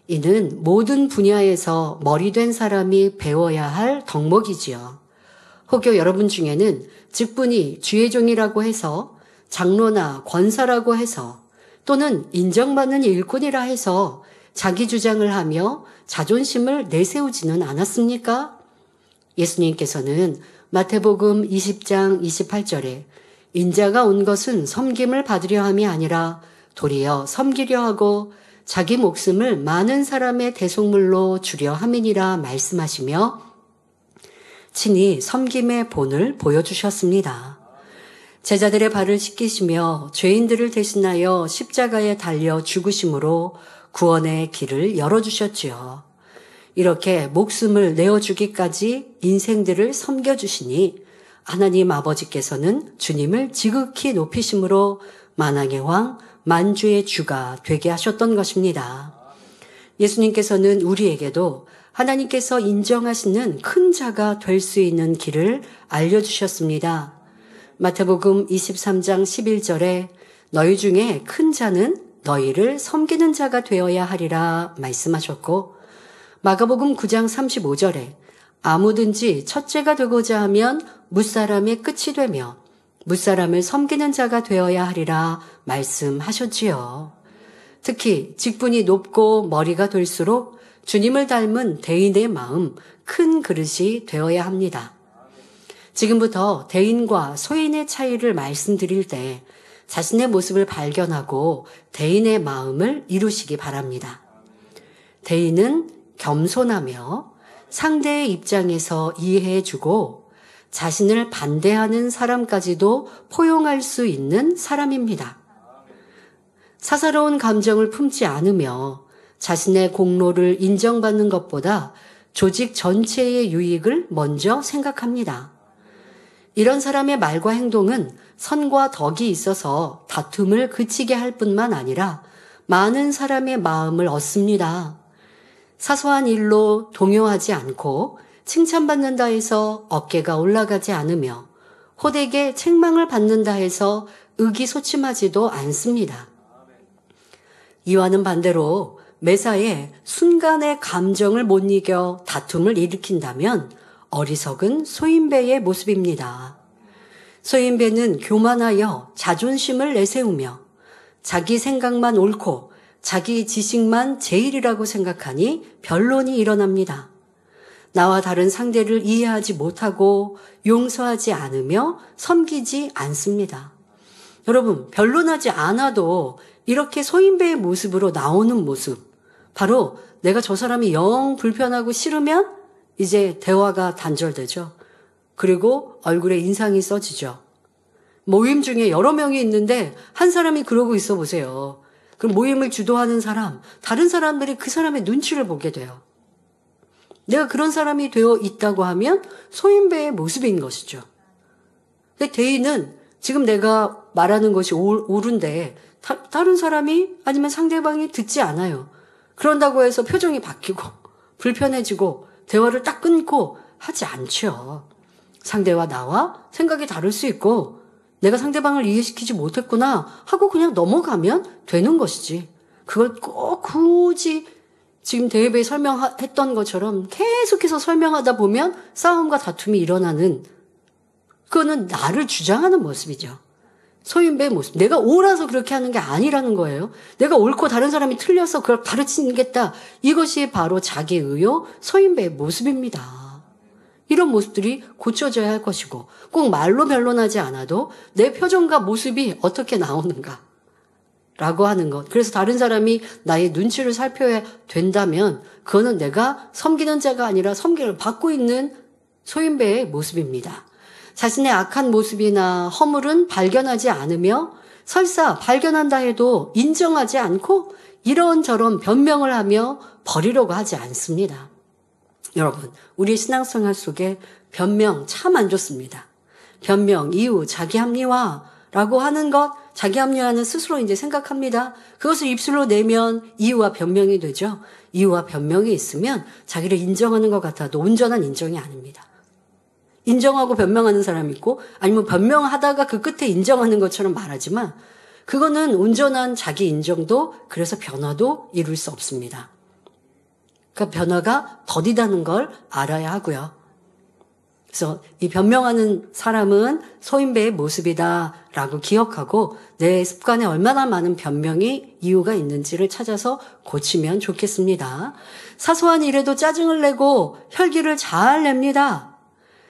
이는 모든 분야에서 머리된 사람이 배워야 할 덕목이지요. 혹여 여러분 중에는 직분이 주의 종이라고 해서 장로나 권사라고 해서 또는 인정받는 일꾼이라 해서 자기 주장을 하며 자존심을 내세우지는 않았습니까? 예수님께서는 마태복음 20장 28절에 인자가 온 것은 섬김을 받으려 함이 아니라 도리어 섬기려 하고 자기 목숨을 많은 사람의 대속물로 주려 함이니라 말씀하시며 친히 섬김의 본을 보여주셨습니다. 제자들의 발을 씻기시며 죄인들을 대신하여 십자가에 달려 죽으심으로 구원의 길을 열어주셨지요. 이렇게 목숨을 내어주기까지 인생들을 섬겨주시니 하나님 아버지께서는 주님을 지극히 높이심으로 만왕의 왕, 만주의 주가 되게 하셨던 것입니다. 예수님께서는 우리에게도 하나님께서 인정하시는 큰 자가 될 수 있는 길을 알려주셨습니다. 마태복음 23장 11절에 너희 중에 큰 자는 너희를 섬기는 자가 되어야 하리라 말씀하셨고, 마가복음 9장 35절에 아무든지 첫째가 되고자 하면 뭇사람의 끝이 되며 뭇사람을 섬기는 자가 되어야 하리라 말씀하셨지요. 특히 직분이 높고 머리가 될수록 주님을 닮은 대인의 마음, 큰 그릇이 되어야 합니다. 지금부터 대인과 소인의 차이를 말씀드릴 때 자신의 모습을 발견하고 대인의 마음을 이루시기 바랍니다. 대인은 겸손하며 상대의 입장에서 이해해주고 자신을 반대하는 사람까지도 포용할 수 있는 사람입니다. 사사로운 감정을 품지 않으며 자신의 공로를 인정받는 것보다 조직 전체의 유익을 먼저 생각합니다. 이런 사람의 말과 행동은 선과 덕이 있어서 다툼을 그치게 할 뿐만 아니라 많은 사람의 마음을 얻습니다. 사소한 일로 동요하지 않고 칭찬받는다 해서 어깨가 올라가지 않으며 호되게 책망을 받는다 해서 의기소침하지도 않습니다. 이와는 반대로 매사에 순간의 감정을 못 이겨 다툼을 일으킨다면 어리석은 소인배의 모습입니다. 소인배는 교만하여 자존심을 내세우며 자기 생각만 옳고 자기 지식만 제일이라고 생각하니 변론이 일어납니다. 나와 다른 상대를 이해하지 못하고 용서하지 않으며 섬기지 않습니다. 여러분, 변론하지 않아도 이렇게 소인배의 모습으로 나오는 모습, 바로 내가 저 사람이 영 불편하고 싫으면 이제 대화가 단절되죠. 그리고 얼굴에 인상이 써지죠. 모임 중에 여러 명이 있는데 한 사람이 그러고 있어 보세요. 그럼 모임을 주도하는 사람, 다른 사람들이 그 사람의 눈치를 보게 돼요. 내가 그런 사람이 되어 있다고 하면 소인배의 모습인 것이죠. 근데 대인은 지금 내가 말하는 것이 옳은데 다른 사람이 아니면 상대방이 듣지 않아요. 그런다고 해서 표정이 바뀌고 불편해지고 대화를 딱 끊고 하지 않죠. 상대와 나와 생각이 다를 수 있고 내가 상대방을 이해시키지 못했구나 하고 그냥 넘어가면 되는 것이지. 그걸 꼭 굳이 지금 대회에 설명했던 것처럼 계속해서 설명하다 보면 싸움과 다툼이 일어나는, 그거는 나를 주장하는 모습이죠. 소인배의 모습. 내가 옳아서 그렇게 하는 게 아니라는 거예요. 내가 옳고 다른 사람이 틀려서 그걸 가르치겠다. 이것이 바로 자기 의요, 소인배의 모습입니다. 이런 모습들이 고쳐져야 할 것이고, 꼭 말로 변론하지 않아도 내 표정과 모습이 어떻게 나오는가 라고 하는 것. 그래서 다른 사람이 나의 눈치를 살펴야 된다면 그거는 내가 섬기는 자가 아니라 섬기를 받고 있는 소인배의 모습입니다. 자신의 악한 모습이나 허물은 발견하지 않으며 설사 발견한다 해도 인정하지 않고 이런저런 변명을 하며 버리려고 하지 않습니다. 여러분, 우리 신앙생활 속에 변명 참 안 좋습니다. 변명, 이유, 자기 합리화라고 하는 것, 자기 합리화는 스스로 이제 생각합니다. 그것을 입술로 내면 이유와 변명이 되죠. 이유와 변명이 있으면 자기를 인정하는 것 같아도 온전한 인정이 아닙니다. 인정하고 변명하는 사람이 있고 아니면 변명하다가 그 끝에 인정하는 것처럼 말하지만 그거는 온전한 자기 인정도, 그래서 변화도 이룰 수 없습니다. 그러니까 변화가 더디다는 걸 알아야 하고요. 그래서 이 변명하는 사람은 소인배의 모습이다라고 기억하고 내 습관에 얼마나 많은 변명이 이유가 있는지를 찾아서 고치면 좋겠습니다. 사소한 일에도 짜증을 내고 혈기를 잘 냅니다.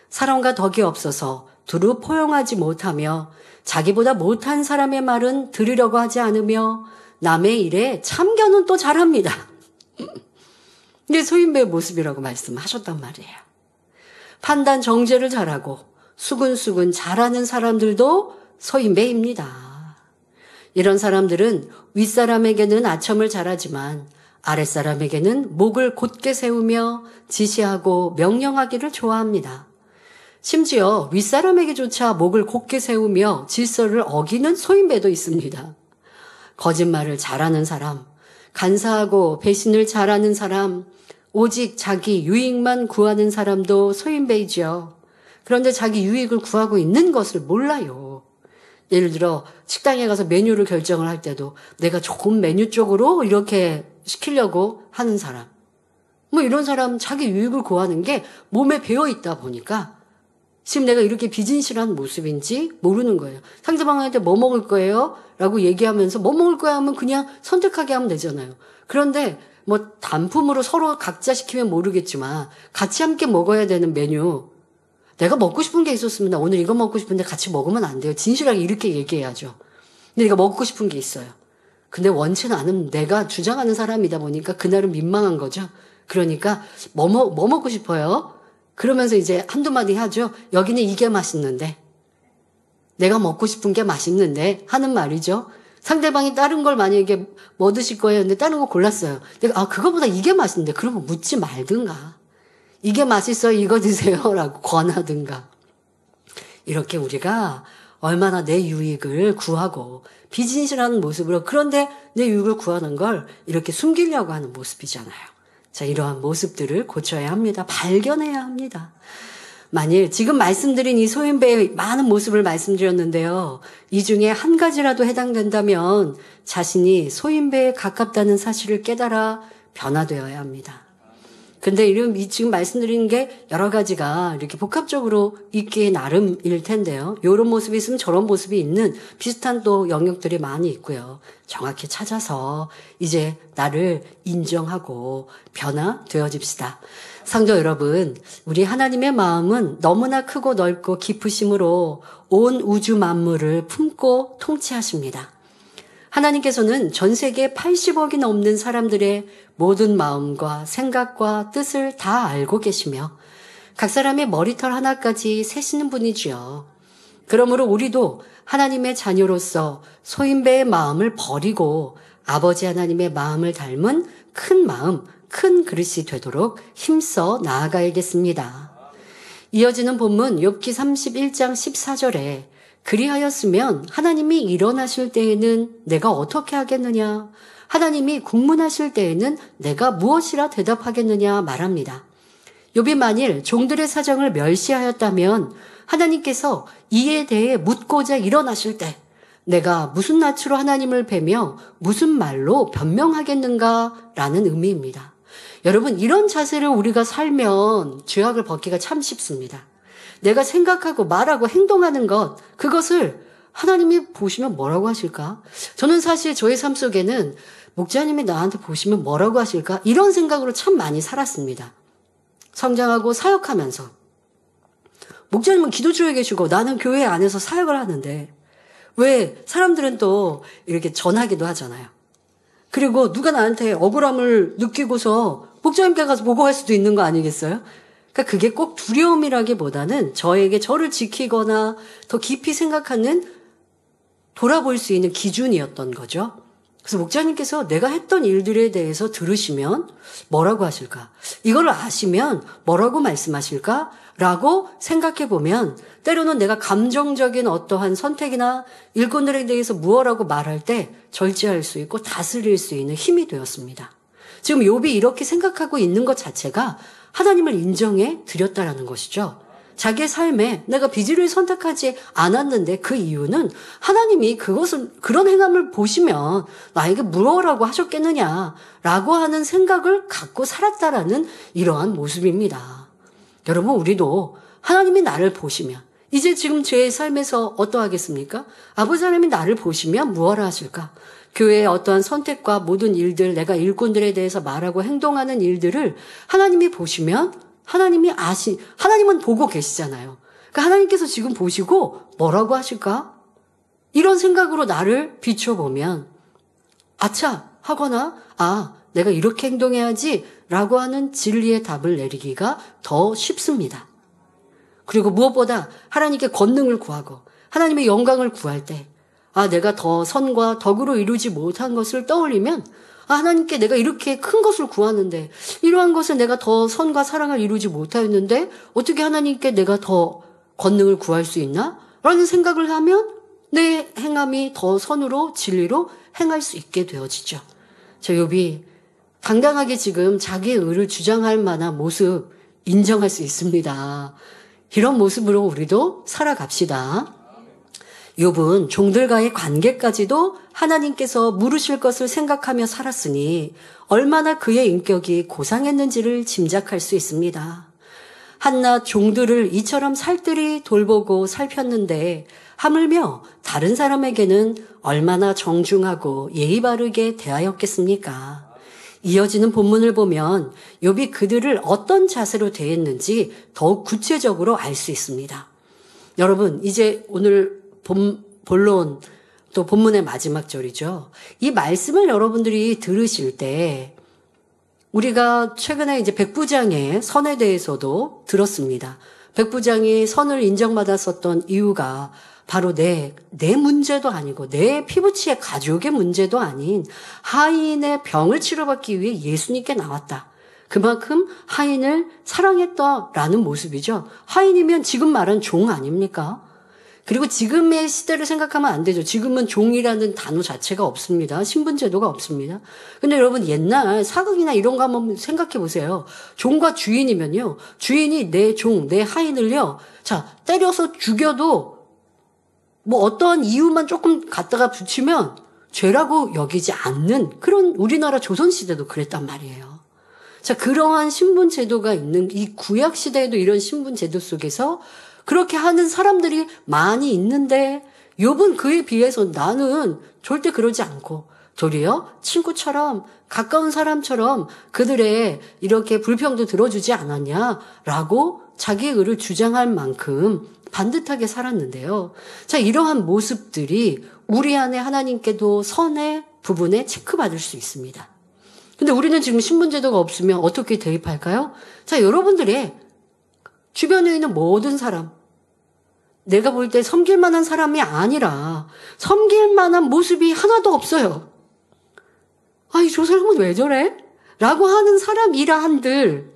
사랑과 덕이 없어서 두루 포용하지 못하며 자기보다 못한 사람의 말은 들으려고 하지 않으며 남의 일에 참견은 또 잘합니다. 근데 소인배의 모습이라고 말씀하셨단 말이에요. 판단 정제를 잘하고 수근수근 잘하는 사람들도 소인배입니다. 이런 사람들은 윗사람에게는 아첨을 잘하지만 아랫사람에게는 목을 곧게 세우며 지시하고 명령하기를 좋아합니다. 심지어 윗사람에게조차 목을 곧게 세우며 질서를 어기는 소인배도 있습니다. 거짓말을 잘하는 사람, 간사하고 배신을 잘하는 사람, 오직 자기 유익만 구하는 사람도 소인배이죠. 그런데 자기 유익을 구하고 있는 것을 몰라요. 예를 들어 식당에 가서 메뉴를 결정을 할 때도 내가 좋은 메뉴 쪽으로 이렇게 시키려고 하는 사람. 뭐 이런 사람 자기 유익을 구하는 게 몸에 배어 있다 보니까 지금 내가 이렇게 비진실한 모습인지 모르는 거예요. 상대방한테 뭐 먹을 거예요? 라고 얘기하면서 뭐 먹을 거야 하면 그냥 선택하게 하면 되잖아요. 그런데 뭐 단품으로 서로 각자 시키면 모르겠지만 같이 함께 먹어야 되는 메뉴, 내가 먹고 싶은 게 있었습니다. 오늘 이거 먹고 싶은데 같이 먹으면 안 돼요. 진실하게 이렇게 얘기해야죠. 근데 내가 먹고 싶은 게 있어요. 근데 원체 나는 내가 주장하는 사람이다 보니까 그날은 민망한 거죠. 그러니까 뭐 먹고 싶어요? 그러면서 이제 한두 마디 하죠. 여기는 이게 맛있는데, 내가 먹고 싶은 게 맛있는데 하는 말이죠. 상대방이 다른 걸 만약에 뭐 드실 거예요? 근데 다른 거 골랐어요. 내가 그거보다 이게 맛있는데, 그러면 묻지 말든가. 이게 맛있어요, 이거 드세요 라고 권하든가. 이렇게 우리가 얼마나 내 유익을 구하고 비진실한 모습으로, 그런데 내 유익을 구하는 걸 이렇게 숨기려고 하는 모습이잖아요. 자, 이러한 모습들을 고쳐야 합니다. 발견해야 합니다. 만일 지금 말씀드린 이 소인배의 많은 모습을 말씀드렸는데요. 이 중에 한 가지라도 해당된다면 자신이 소인배에 가깝다는 사실을 깨달아 변화되어야 합니다. 근데 지금 말씀드리는 게 여러 가지가 이렇게 복합적으로 있기 나름일 텐데요. 이런 모습이 있으면 저런 모습이 있는 비슷한 또 영역들이 많이 있고요. 정확히 찾아서 이제 나를 인정하고 변화되어집시다. 성도 여러분, 우리 하나님의 마음은 너무나 크고 넓고 깊으심으로 온 우주 만물을 품고 통치하십니다. 하나님께서는 전 세계 80억이 넘는 사람들의 모든 마음과 생각과 뜻을 다 알고 계시며 각 사람의 머리털 하나까지 세시는 분이지요. 그러므로 우리도 하나님의 자녀로서 소인배의 마음을 버리고 아버지 하나님의 마음을 닮은 큰 마음, 큰 그릇이 되도록 힘써 나아가야겠습니다. 이어지는 본문 욥기 31장 14절에 그리하였으면 하나님이 일어나실 때에는 내가 어떻게 하겠느냐? 하나님이 국문하실 때에는 내가 무엇이라 대답하겠느냐 말합니다. 욥이 만일 종들의 사정을 멸시하였다면 하나님께서 이에 대해 묻고자 일어나실 때 내가 무슨 낯으로 하나님을 뵈며 무슨 말로 변명하겠는가라는 의미입니다. 여러분, 이런 자세를 우리가 살면 죄악을 벗기가 참 쉽습니다. 내가 생각하고 말하고 행동하는 것, 그것을 하나님이 보시면 뭐라고 하실까? 저는 사실 저의 삶 속에는 목자님이 나한테 보시면 뭐라고 하실까? 이런 생각으로 참 많이 살았습니다. 성장하고 사역하면서. 목자님은 기도조에 계시고 나는 교회 안에서 사역을 하는데 왜 사람들은 또 이렇게 전하기도 하잖아요. 그리고 누가 나한테 억울함을 느끼고서 목자님께 가서 보고할 수도 있는 거 아니겠어요? 그러니까 그게 꼭 두려움이라기보다는 저를 지키거나 더 깊이 생각하는 돌아볼 수 있는 기준이었던 거죠. 그래서 목자님께서 내가 했던 일들에 대해서 들으시면 뭐라고 하실까? 이걸 아시면 뭐라고 말씀하실까? 라고 생각해 보면 때로는 내가 감정적인 어떠한 선택이나 일꾼들에 대해서 무엇라고 말할 때 절제할 수 있고 다스릴 수 있는 힘이 되었습니다. 지금 욥이 이렇게 생각하고 있는 것 자체가 하나님을 인정해 드렸다라는 것이죠. 자기의 삶에 내가 비질을 선택하지 않았는데 그 이유는 하나님이 그런 행함을 보시면 나에게 무엇라고 하셨겠느냐라고 하는 생각을 갖고 살았다라는 이러한 모습입니다. 여러분, 우리도 하나님이 나를 보시면 이제 지금 제 삶에서 어떠하겠습니까? 아버지 하나님이 나를 보시면 무엇을 하실까? 교회의 어떠한 선택과 모든 일들, 내가 일꾼들에 대해서 말하고 행동하는 일들을 하나님이 보시면 하나님은 보고 계시잖아요. 그러니까 하나님께서 지금 보시고 뭐라고 하실까? 이런 생각으로 나를 비춰보면 아차 하거나 내가 이렇게 행동해야지 라고 하는 진리의 답을 내리기가 더 쉽습니다. 그리고 무엇보다 하나님께 권능을 구하고 하나님의 영광을 구할 때 내가 더 선과 덕으로 이루지 못한 것을 떠올리면 하나님께 내가 이렇게 큰 것을 구하는데 이러한 것을 내가 더 선과 사랑을 이루지 못하였는데 어떻게 하나님께 내가 더 권능을 구할 수 있나? 라는 생각을 하면 내 행함이 더 선으로 진리로 행할 수 있게 되어지죠. 욥이 당당하게 지금 자기의 의를 주장할 만한 모습 인정할 수 있습니다. 이런 모습으로 우리도 살아갑시다. 욥은 종들과의 관계까지도 하나님께서 물으실 것을 생각하며 살았으니 얼마나 그의 인격이 고상했는지를 짐작할 수 있습니다. 한낱 종들을 이처럼 살뜰히 돌보고 살폈는데 하물며 다른 사람에게는 얼마나 정중하고 예의 바르게 대하였겠습니까? 이어지는 본문을 보면 욥이 그들을 어떤 자세로 대했는지 더욱 구체적으로 알 수 있습니다. 여러분, 이제 오늘 본론 또 본문의 마지막 절이죠. 이 말씀을 여러분들이 들으실 때 우리가 최근에 이제 백부장의 선에 대해서도 들었습니다. 백부장이 선을 인정받았었던 이유가 바로 내 문제도 아니고 내 피부치의 가족의 문제도 아닌 하인의 병을 치료받기 위해 예수님께 나왔다. 그만큼 하인을 사랑했다라는 모습이죠. 하인이면 지금 말한 종 아닙니까? 그리고 지금의 시대를 생각하면 안 되죠. 지금은 종이라는 단어 자체가 없습니다. 신분제도가 없습니다. 근데 여러분 옛날 사극이나 이런 거 한번 생각해 보세요. 종과 주인이면요. 주인이 내 종, 내 하인을요. 자, 때려서 죽여도 뭐 어떠한 이유만 조금 갖다가 붙이면 죄라고 여기지 않는 그런 우리나라 조선시대도 그랬단 말이에요. 자, 그러한 신분제도가 있는 이 구약시대에도 이런 신분제도 속에서 그렇게 하는 사람들이 많이 있는데 욥은 그에 비해서 나는 절대 그러지 않고 도리어 친구처럼 가까운 사람처럼 그들의 이렇게 불평도 들어주지 않았냐라고 자기의 의를 주장할 만큼 반듯하게 살았는데요. 자, 이러한 모습들이 우리 안에 하나님께도 선의 부분에 체크받을 수 있습니다. 근데 우리는 지금 신분제도가 없으면 어떻게 대입할까요? 자, 여러분들의 주변에 있는 모든 사람, 내가 볼 때 섬길 만한 사람이 아니라 섬길 만한 모습이 하나도 없어요. 저 사람은 왜 저래? 라고 하는 사람이라 한들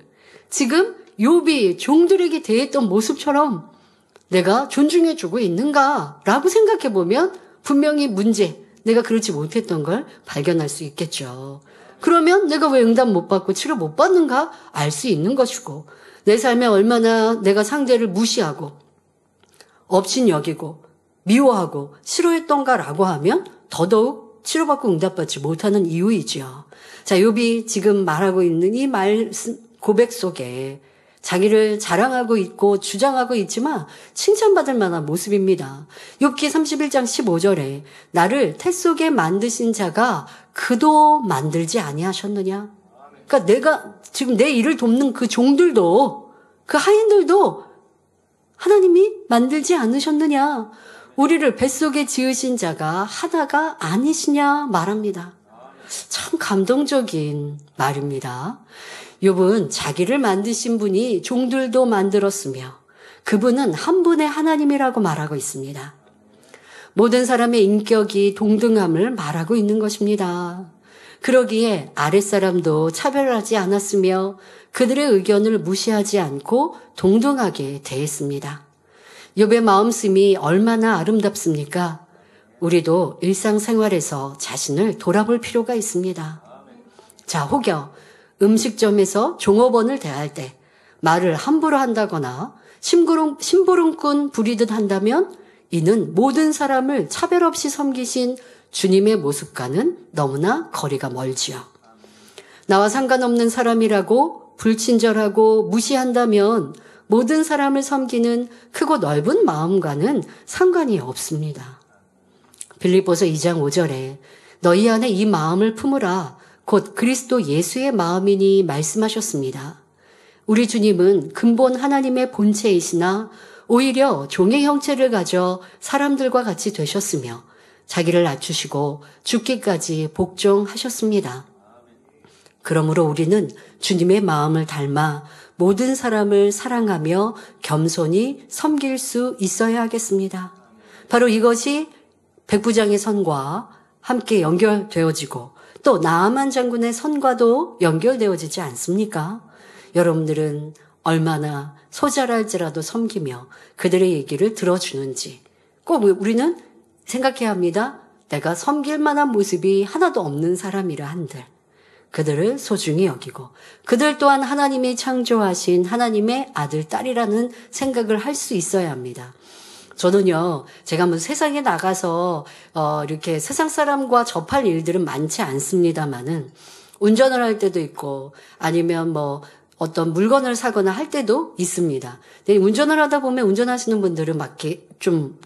지금 욥이 종들에게 대했던 모습처럼 내가 존중해주고 있는가라고 생각해보면 분명히 문제, 내가 그렇지 못했던 걸 발견할 수 있겠죠. 그러면 내가 왜 응답 못 받고 치료 못 받는가 알 수 있는 것이고 내 삶에 얼마나 내가 상대를 무시하고 업신여기고 미워하고 싫어했던가라고 하면 더더욱 치료받고 응답받지 못하는 이유이지요. 자, 욥이 지금 말하고 있는 이 말씀 고백 속에 자기를 자랑하고 있고 주장하고 있지만 칭찬받을 만한 모습입니다. 욥기 31장 15절에 나를 태 속에 만드신 자가 그도 만들지 아니하셨느냐. 그러니까 내가 지금 내 일을 돕는 그 종들도 그 하인들도 하나님이 만들지 않으셨느냐. 우리를 뱃속에 지으신 자가 하나가 아니시냐 말합니다. 참 감동적인 말입니다. 욥은 자기를 만드신 분이 종들도 만들었으며 그분은 한 분의 하나님이라고 말하고 있습니다. 모든 사람의 인격이 동등함을 말하고 있는 것입니다. 그러기에 아랫사람도 차별하지 않았으며 그들의 의견을 무시하지 않고 동등하게 대했습니다. 욥의 마음씀이 얼마나 아름답습니까? 우리도 일상생활에서 자신을 돌아볼 필요가 있습니다. 자, 혹여 음식점에서 종업원을 대할 때 말을 함부로 한다거나 심부름꾼 부리듯 한다면 이는 모든 사람을 차별 없이 섬기신 주님의 모습과는 너무나 거리가 멀지요. 나와 상관없는 사람이라고 불친절하고 무시한다면 모든 사람을 섬기는 크고 넓은 마음과는 상관이 없습니다. 빌립보서 2장 5절에 너희 안에 이 마음을 품으라 곧 그리스도 예수의 마음이니 말씀하셨습니다. 우리 주님은 근본 하나님의 본체이시나 오히려 종의 형체를 가져 사람들과 같이 되셨으며 자기를 낮추시고 죽기까지 복종하셨습니다. 그러므로 우리는 주님의 마음을 닮아 모든 사람을 사랑하며 겸손히 섬길 수 있어야 하겠습니다. 바로 이것이 백부장의 선과 함께 연결되어지고 또 나아만 장군의 선과도 연결되어지지 않습니까? 여러분들은 얼마나 소잘할지라도 섬기며 그들의 얘기를 들어주는지 꼭 우리는 생각해야 합니다. 내가 섬길 만한 모습이 하나도 없는 사람이라 한들 그들을 소중히 여기고 그들 또한 하나님이 창조하신 하나님의 아들, 딸이라는 생각을 할 수 있어야 합니다. 저는요, 제가 뭐 세상에 나가서 이렇게 세상 사람과 접할 일들은 많지 않습니다만은 운전을 할 때도 있고 아니면 뭐 어떤 물건을 사거나 할 때도 있습니다. 근데 운전을 하다 보면 운전하시는 분들은 막 이렇게 좀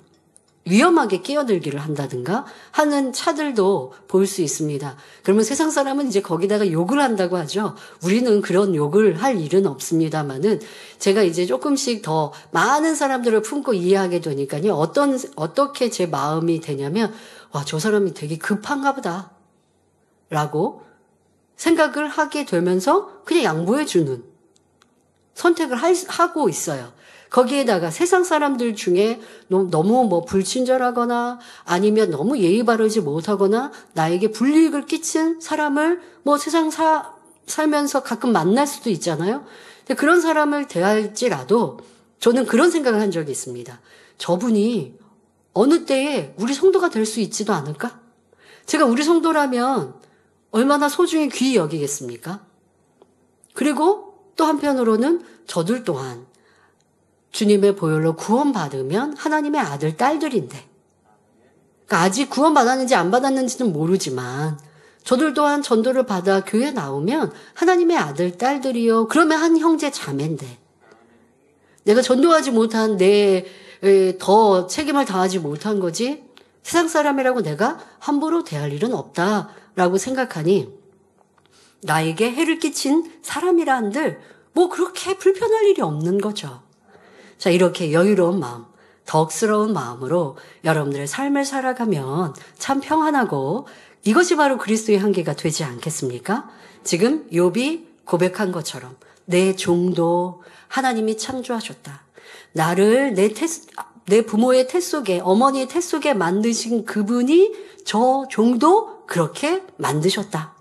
위험하게 끼어들기를 한다든가 하는 차들도 볼 수 있습니다. 그러면 세상 사람은 이제 거기다가 욕을 한다고 하죠. 우리는 그런 욕을 할 일은 없습니다만은 제가 이제 조금씩 더 많은 사람들을 품고 이해하게 되니까요. 어떻게 제 마음이 되냐면, 와, 저 사람이 되게 급한가 보다. 라고 생각을 하게 되면서 그냥 양보해주는 선택을 하고 있어요. 거기에다가 세상 사람들 중에 너무 뭐 불친절하거나 아니면 너무 예의 바르지 못하거나 나에게 불이익을 끼친 사람을 뭐 세상 살면서 가끔 만날 수도 있잖아요. 근데 그런 사람을 대할지라도 저는 그런 생각을 한 적이 있습니다. 저분이 어느 때에 우리 성도가 될 수 있지도 않을까? 제가 우리 성도라면 얼마나 소중히 귀히 여기겠습니까? 그리고 또 한편으로는 저들 또한 주님의 보혈로 구원받으면 하나님의 아들, 딸들인데 그러니까 아직 구원받았는지 안 받았는지는 모르지만 저들 또한 전도를 받아 교회에 나오면 하나님의 아들, 딸들이요. 그러면 한 형제 자매인데 내가 전도하지 못한 더 책임을 다하지 못한 거지 세상 사람이라고 내가 함부로 대할 일은 없다라고 생각하니 나에게 해를 끼친 사람이라 한들 뭐 그렇게 불편할 일이 없는 거죠. 자, 이렇게 여유로운 마음, 덕스러운 마음으로 여러분들의 삶을 살아가면 참 평안하고 이것이 바로 그리스도의 한계가 되지 않겠습니까? 지금 욥이 고백한 것처럼 내 종도 하나님이 창조하셨다. 나를 내 부모의 태 속에, 어머니의 태 속에 만드신 그분이 저 종도 그렇게 만드셨다.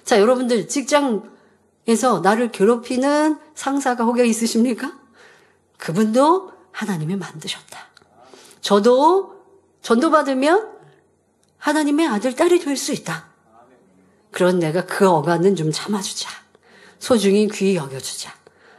자, 여러분들 직장에서 나를 괴롭히는 상사가 혹여 있으십니까? 그분도 하나님이 만드셨다. 저도 전도받으면 하나님의 아들, 딸이 될 수 있다. 그런 내가 그 어간은 좀 참아주자. 소중히 귀히 여겨주자.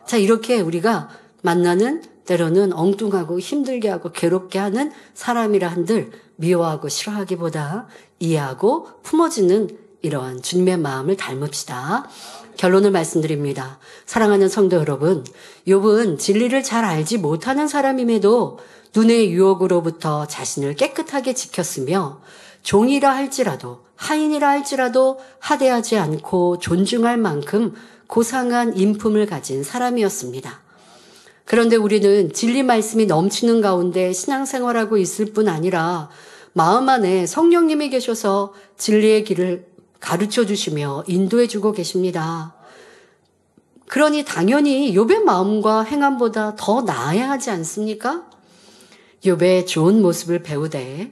자, 이렇게 우리가 만나는 때로는 엉뚱하고 힘들게 하고 괴롭게 하는 사람이라 한들 미워하고 싫어하기보다 이해하고 품어지는 이러한 주님의 마음을 닮읍시다. 결론을 말씀드립니다. 사랑하는 성도 여러분, 욥은 진리를 잘 알지 못하는 사람임에도 눈의 유혹으로부터 자신을 깨끗하게 지켰으며 종이라 할지라도 하인이라 할지라도 하대하지 않고 존중할 만큼 고상한 인품을 가진 사람이었습니다. 그런데 우리는 진리 말씀이 넘치는 가운데 신앙생활하고 있을 뿐 아니라 마음 안에 성령님이 계셔서 진리의 길을 가르쳐 주시며 인도해 주고 계십니다. 그러니 당연히 욥의 마음과 행함보다 더 나아야 하지 않습니까? 욥의 좋은 모습을 배우되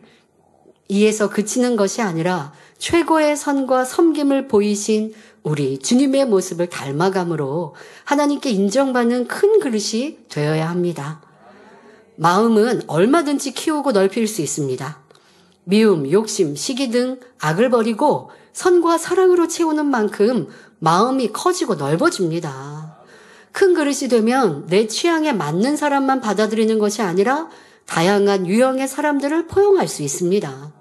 이에서 그치는 것이 아니라 최고의 선과 섬김을 보이신 우리 주님의 모습을 닮아감으로 하나님께 인정받는 큰 그릇이 되어야 합니다. 마음은 얼마든지 키우고 넓힐 수 있습니다. 미움, 욕심, 시기 등 악을 버리고 선과 사랑으로 채우는 만큼 마음이 커지고 넓어집니다. 큰 그릇이 되면 내 취향에 맞는 사람만 받아들이는 것이 아니라 다양한 유형의 사람들을 포용할 수 있습니다.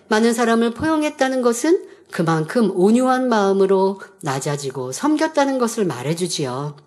많은 사람을 포용했다는 것은 그만큼 온유한 마음으로 낮아지고 섬겼다는 것을 말해주지요.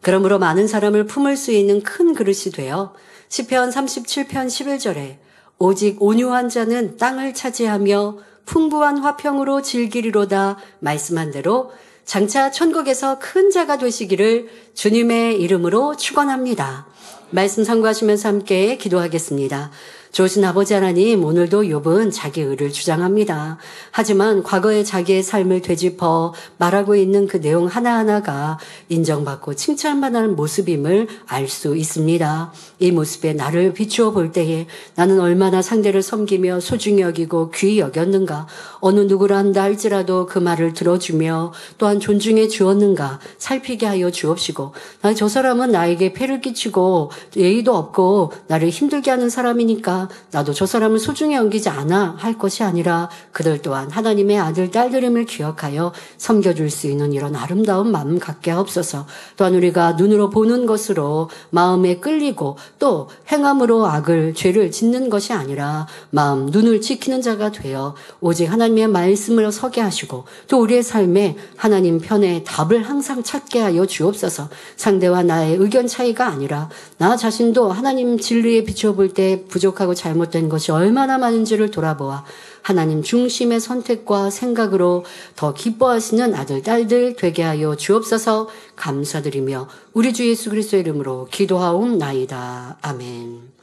그러므로 많은 사람을 품을 수 있는 큰 그릇이 되어 시편 37편 11절에 오직 온유한 자는 땅을 차지하며 풍부한 화평으로 즐기리로다 말씀한 대로 장차 천국에서 큰 자가 되시기를 주님의 이름으로 축원합니다. 말씀 참고하시면서 함께 기도하겠습니다. 좋으신 아버지 하나님, 오늘도 욥은 자기 의를 주장합니다. 하지만 과거의 자기의 삶을 되짚어 말하고 있는 그 내용 하나하나가 인정받고 칭찬받는 모습임을 알 수 있습니다. 이 모습에 나를 비추어 볼 때에 나는 얼마나 상대를 섬기며 소중히 여기고 귀히 여겼는가, 어느 누구라 한다 할지라도 그 말을 들어주며 또한 존중해 주었는가 살피게 하여 주옵시고, 저 사람은 나에게 폐를 끼치고 예의도 없고 나를 힘들게 하는 사람이니까 나도 저 사람을 소중히 여기지 않아 할 것이 아니라 그들 또한 하나님의 아들 딸들임을 기억하여 섬겨줄 수 있는 이런 아름다운 마음 갖게 하옵소서. 또한 우리가 눈으로 보는 것으로 마음에 끌리고 또 행함으로 죄를 짓는 것이 아니라 마음 눈을 지키는 자가 되어 오직 하나님의 말씀을 서게 하시고 또 우리의 삶에 하나님 편의 답을 항상 찾게 하여 주옵소서. 상대와 나의 의견 차이가 아니라 나 자신도 하나님 진리에 비춰볼 때 부족하고 잘못된 것이 얼마나 많은지를 돌아보아 하나님 중심의 선택과 생각으로 더 기뻐하시는 아들, 딸들 되게 하여 주옵소서. 감사드리며 우리 주 예수 그리스도의 이름으로 기도하옵나이다. 아멘.